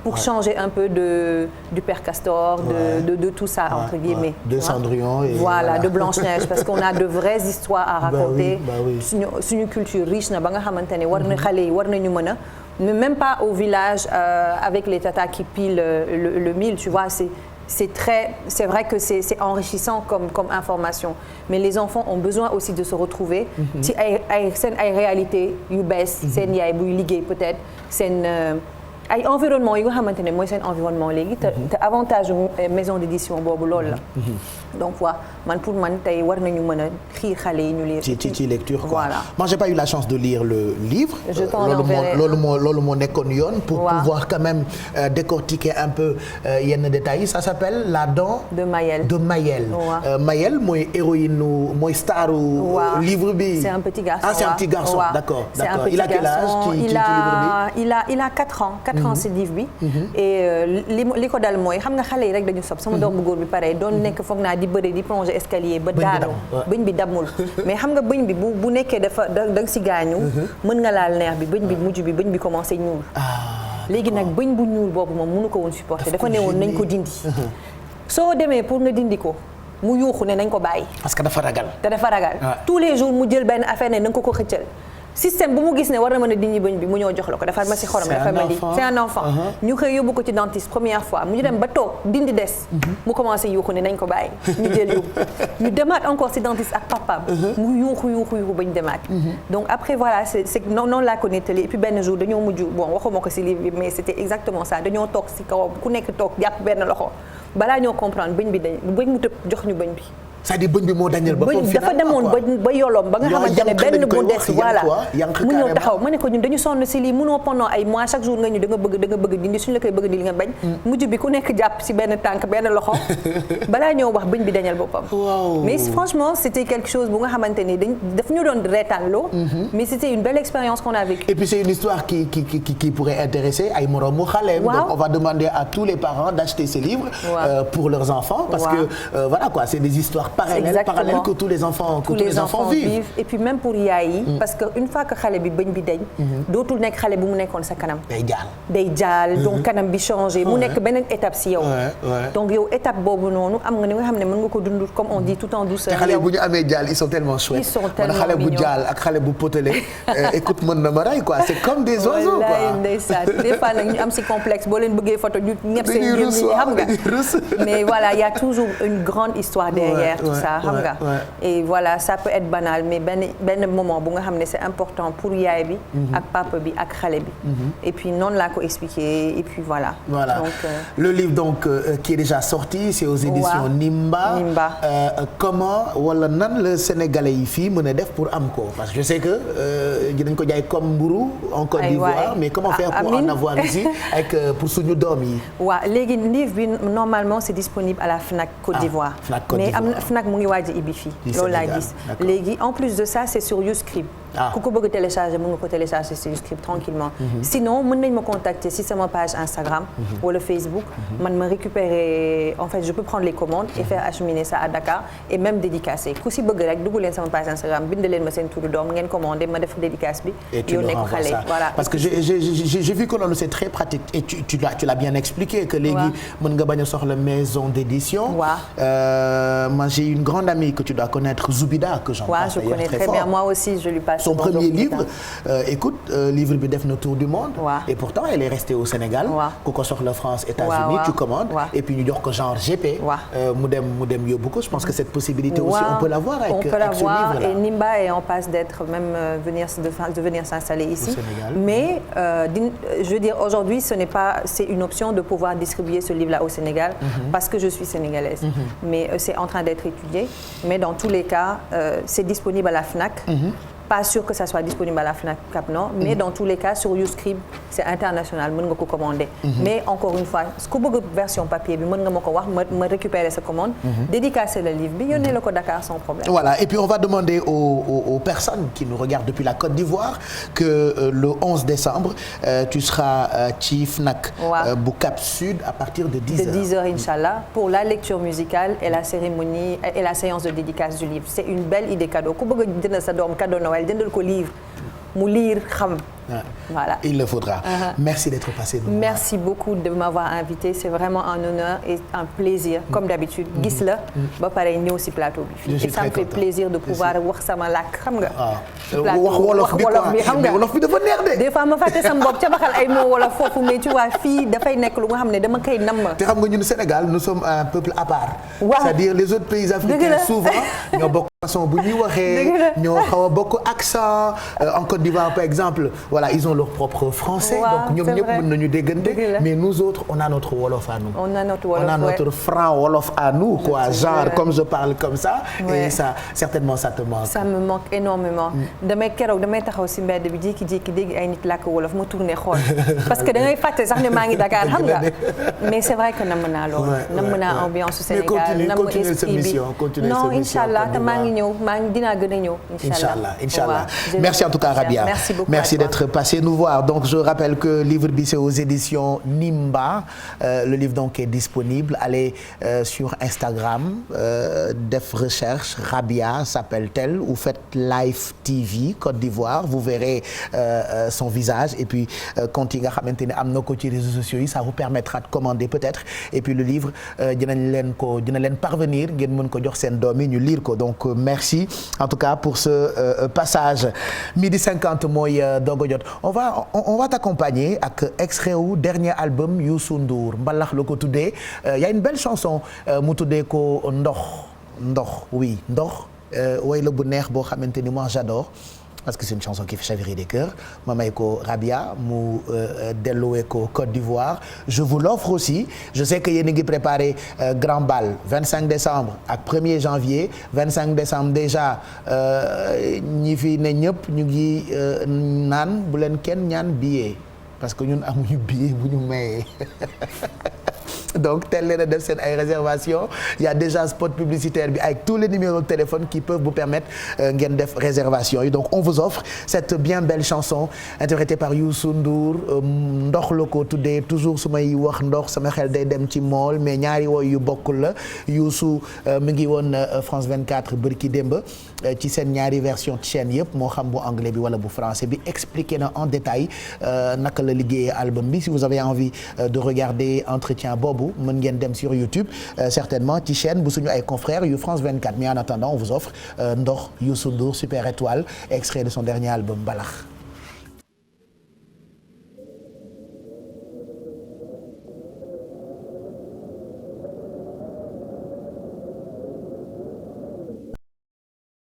pour changer un peu du Père Castor de tout ça entre guillemets de Cendrillon et voilà de Blanche-Neige parce qu'on a de vraies histoires à raconter suñu culture riche na ba nga xamante ne war na xale yi war nañu mën a mais même pas au village avec les tatas qui pilent le mil tu vois c'est vrai que c'est enrichissant comme information mais les enfants ont besoin aussi de se retrouver ci seen ay réalité yu bees seen yaay buy liggéey peut-être seen ay environnement yi nga xamante ne mooy seen environnement léegi te avantage maison d'édition boobu loolu la donc voilà man pour man tey war nañu mën a xiir xale yi ñu lire ci lecture quoi voilà. Moi j'ai pas eu la chance de lire le livre loolu moo nekkoon yoon pour pouvoir quand même décortiquer un peu yenn détails yi ça s'appelle La Dent de Mayel Mayel mooy héroïne mooy staru livre bi c'est un petit garçon c'est un petit garçon d'accord il a quel âge ci livre bi il a 4 ans si livre bi et li ko dal mooy xam nga xale yi rek dañu sob sama doom bu góor bi pare doon nekk foog naa di bëri di plonger escalier ba daanu bëñ bi damul mais xam nga bëñ bi bu nekkee dafa da nga si gaañu mën nga laal neex bi bëñ bi mujj bi bëñ bi commencé ñuul léegi nag bëñ bu ñuul boobu moom mënu ko woon supporter dafa ne woon nañ ko dindi soo demee pour nga dindi ko mu yuuxu ne nañ ko bàyyi parce que dafa ragal tous les jours mu jël benn affaire ne na nga ko xëccal système bu mu gis ne war na mën a dindi bëñ bi mu ñëw jox la ko dafa ma si xorom dafa ma di c'est un enfant ñu xëy yóbbu ko ci dentiste première fois mu ñu dem ba toog dindi des mu commencé yuuxu ne nañ ko bàyyi ñu jël yóbbu ñu demaat encore si dentiste ak papaam mu yuuxu bañ demaat donc après voilà c'est noonu laa ko nettali et puis benn jour dañoo mujj bon waxuma ko si livre bi mais c'était exactement ça dañoo toog si kaw ku nekk toog jàpp benn loxo balaa ñoo comprendre bëñ bi dañ bëñ mu tëb jox ñu bëñ bi c'est-à-dire bëñ bi moo dañal ba bëñ dafa demoon ba yolom ba nga xamante ne benn bu des voilà mu ñëw taxaw ma ne ko ñun dañu sonn si lii mënoo pendant ay mois chaque jour nga ñu da nga bëgg dindi suñu la koy bëgg di li nga bañ mujj bi ku nekk jàpp si benn tànk benn loxo balaa ñëw wax bëñ bi dañal boppam mais franchement c'était quelque chose bu nga xamante ni daf ñu doon reetaanloo mais c'était une belle expérience qu'on a vécue. Et puis c'est une histoire qui pourrait intéresser ay moroomu xaleem. Donc on va demander à tous les parents d'acheter ces livres pour leurs enfants parce que voilà quoi, c'est des histoires parallèles que tous les enfants vivent. Et puis même pour yaay yi parce que une fois que xale bi bëñ bi dañ dootul nekk xale bu mu nekkoon sa kanam day jaal donc kanam bi changé mu nekk beneen étape si yow donc yow étape boobu noonu am nga ni nga xam ne mën nga ko dund comme on dit tout en douceur. te xale yi bu ñu amee jaal ils sont tellement chouettes. Ils sont tellement xale bu jaal ak xale bu potelé écoute mën na ma rey quoi, c'est comme des oiseaux quoi. ndeysaan des fois nag ñu am si complexe boo leen bëggee photo ñu ñëpp seen gémmiñ xam nga mais voilà il y a toujours une grande histoire derrière tout ça xam nga et voilà ça peut être banal mais benn moment bu nga xam ne c'est important pour yaay bi ak papa bi ak xale bi et puis noonu laa ko expliquer et puis voilà donc le livre donc qui est déjà sorti c'est aux éditions Nimba comment wala nan la sénégalais yi fii mën a def pour am ko parce que je sais que dinañ ko jaay comme mburu en Côte d'Ivoire mais comment faire pour en avoir ici avec pour suñu doom yi. waaw léegi livre bi normalement c'est disponible à la Fnac Côte d'Ivoire mais am na Fnac mu ngi waaj a ibbi fii loolu laa gis léegi en plus de ça c'est sur Youscript ku ko bëgg télécharger mën nga ko télécharger sur Youscript tranquillement sinon mën nañ ma contacter si sama page Instagram wala Facebook man ma récupérer en fait je peux prendre les commandes et faire acheminer ça à Dakar et même dédicacer ku si bëgg rek dugg leen sama page Instagram bind leen ma seen turu doom ngeen commandé ma def dédicace bi yónnee ko xale voilà parce que j'ai vu que loolu c'est très pratique et tu l'as bien expliqué que léegi mën nga bañ a soxla maison d'édition moi j'ai une grande amie que tu dois connaître Zoubida que j'embrasse je connais très bien moi aussi je lui passe son premier livre écoute livre bi def na tour du monde et pourtant elle est restée au Sénégal ku ko soxla France États-Unis tu commandes et puis ñu jox ko genre GP mu dem yóbbu ko je pense que cette possibilité aussi on peut l'avoir avec ce livre là et Nimba est en passe d'être même de venir s'installer ici mais je veux dire aujourd'hui c'est une option de pouvoir distribuer ce livre là au Sénégal parce que je suis sénégalaise mais c'est en train d'être étudié mais dans tous les cas c'est disponible à la Fnac pas sûr que ça soit disponible à la Fnac Cap Nord mais dans tous les cas sur Youscript c'est international mën nga ko commander mais encore une fois ku bëgg version papier bi mën nga ma ko wax ma récupérer sa commande dédicacer le livre bi yónnee la ko Dakar sans problème voilà et puis on va demander aux personnes qui nous regardent depuis la Côte d'Ivoire que le 11 décembre tu seras ci Fnac bu Cap Sud à partir de 10h. De 10h Inch'Allah pour la lecture musicale et la cérémonie et la séance de dédicace du livre c'est une belle idée cadeau ku bëgg a jënd sa doom cadeau Noël jëndal ko livre mu lire xam voilà il le faudra merci d'être passé merci beaucoup de m'avoir invité c'est vraiment un honneur et un plaisir comme d'habitude gis la ba pare ñëw ci plateau bi fii et ça me fait plaisir de pouvoir wax sama làkk xam nga wax wolof bi xam nga wolof bi dafa neex de des fois ma fàtte sama bopp ca baxal ay mots wala foofu mais tu vois fii dafay nekk lu nga xam ne dama koy namm te xam nga ñun Sénégal nous sommes un peuple à part c'est-à-dire les autres pays africains souvent ñoo bokk façon bu ñuy waxee ñoo xaw a bokk accent en Côte d'Ivoire par exemple voilà ils ont leur propre français donc ñoom ñëpp mën nañu déggante mais nous autres on a notre wolof à nous on a notre franc wolof à nous quoi genre comme je parle comme ça et ça certainement ça te manque ça me manque énormément damay taxaw ci mbedd bi jékki-jékki dégg ay nit làkk wolof ma tourné xool parce que da ngay fàtte sax ne maa ngi Dakar xam nga mais c'est vrai que namm naa loolu namm naa ambiance Sénégal namm esprit bi non inchallah te maa ngi ñëw dinaa gën a ñëw inchallah merci en tout cas Rabia merci d'être passé nous voir donc je rappelle que livre bi c'est aux éditions Nimba le livre donc est disponible allez sur Instagram def recherche Rabia s'appelle-t-elle ou faites Live TV Côte d'Ivoire vous verrez son visage et puis compte yi nga xamante ne am na ko ci réseaux sociaux yi ça vous permettra de commander peut-être et puis le livre dina leen parvenir ngeen mën ko jox seen doom yi ñu lire ko donc merci en tout cas pour ce passage 12h50 mooy doog a jot on va t'accompagner ak extrait wu dernier album Youssou Ndour mbalax la ko tuddee y a une belle chanson mu tuddee ko ndox way la bu neex boo xamante ni moi j'adore parce que c'est une chanson qui fait chavirer des cœurs ma may ko Rabia mu delluwee ko Côte d'Ivoire je vous l'offre aussi je sais que yéen a ngi préparé grand bal 25 décembre ak 1er janvier 25 décembre déjà ñi fi ne ñëpp ñu ngi naan bu leen kenn ñaan billet parce que ñun amuñu billet bu ñu mayee donc teel leen a def seen ay réservation il y a déjà spot publicitaire bi avec tous les numéros de téléphone qui peuvent vous permettre ngeen def réservation yi donc on vous offre cette bien belle chanson interprétée par Youssou Ndour ndox la ko tuddee toujours su may wax ndox sama xel day dem ci mool mais ñaari woy yu bokkul la Youssou mi ngi woon France 24 bërki démb ci seen ñaari version chaîne yëpp moo xam bu anglais bi wala bu français bi expliqué na en détail naka la liggéeyee album bi si vous avez envie de regarder entretien boobu mën ngeen dem sur YouTube certainement ci chaîne bu suñu ay confrères yu France 24 mais en attendant on vous offre ndox Youssou Ndour Super Étoile extrait de son dernier album Mbalax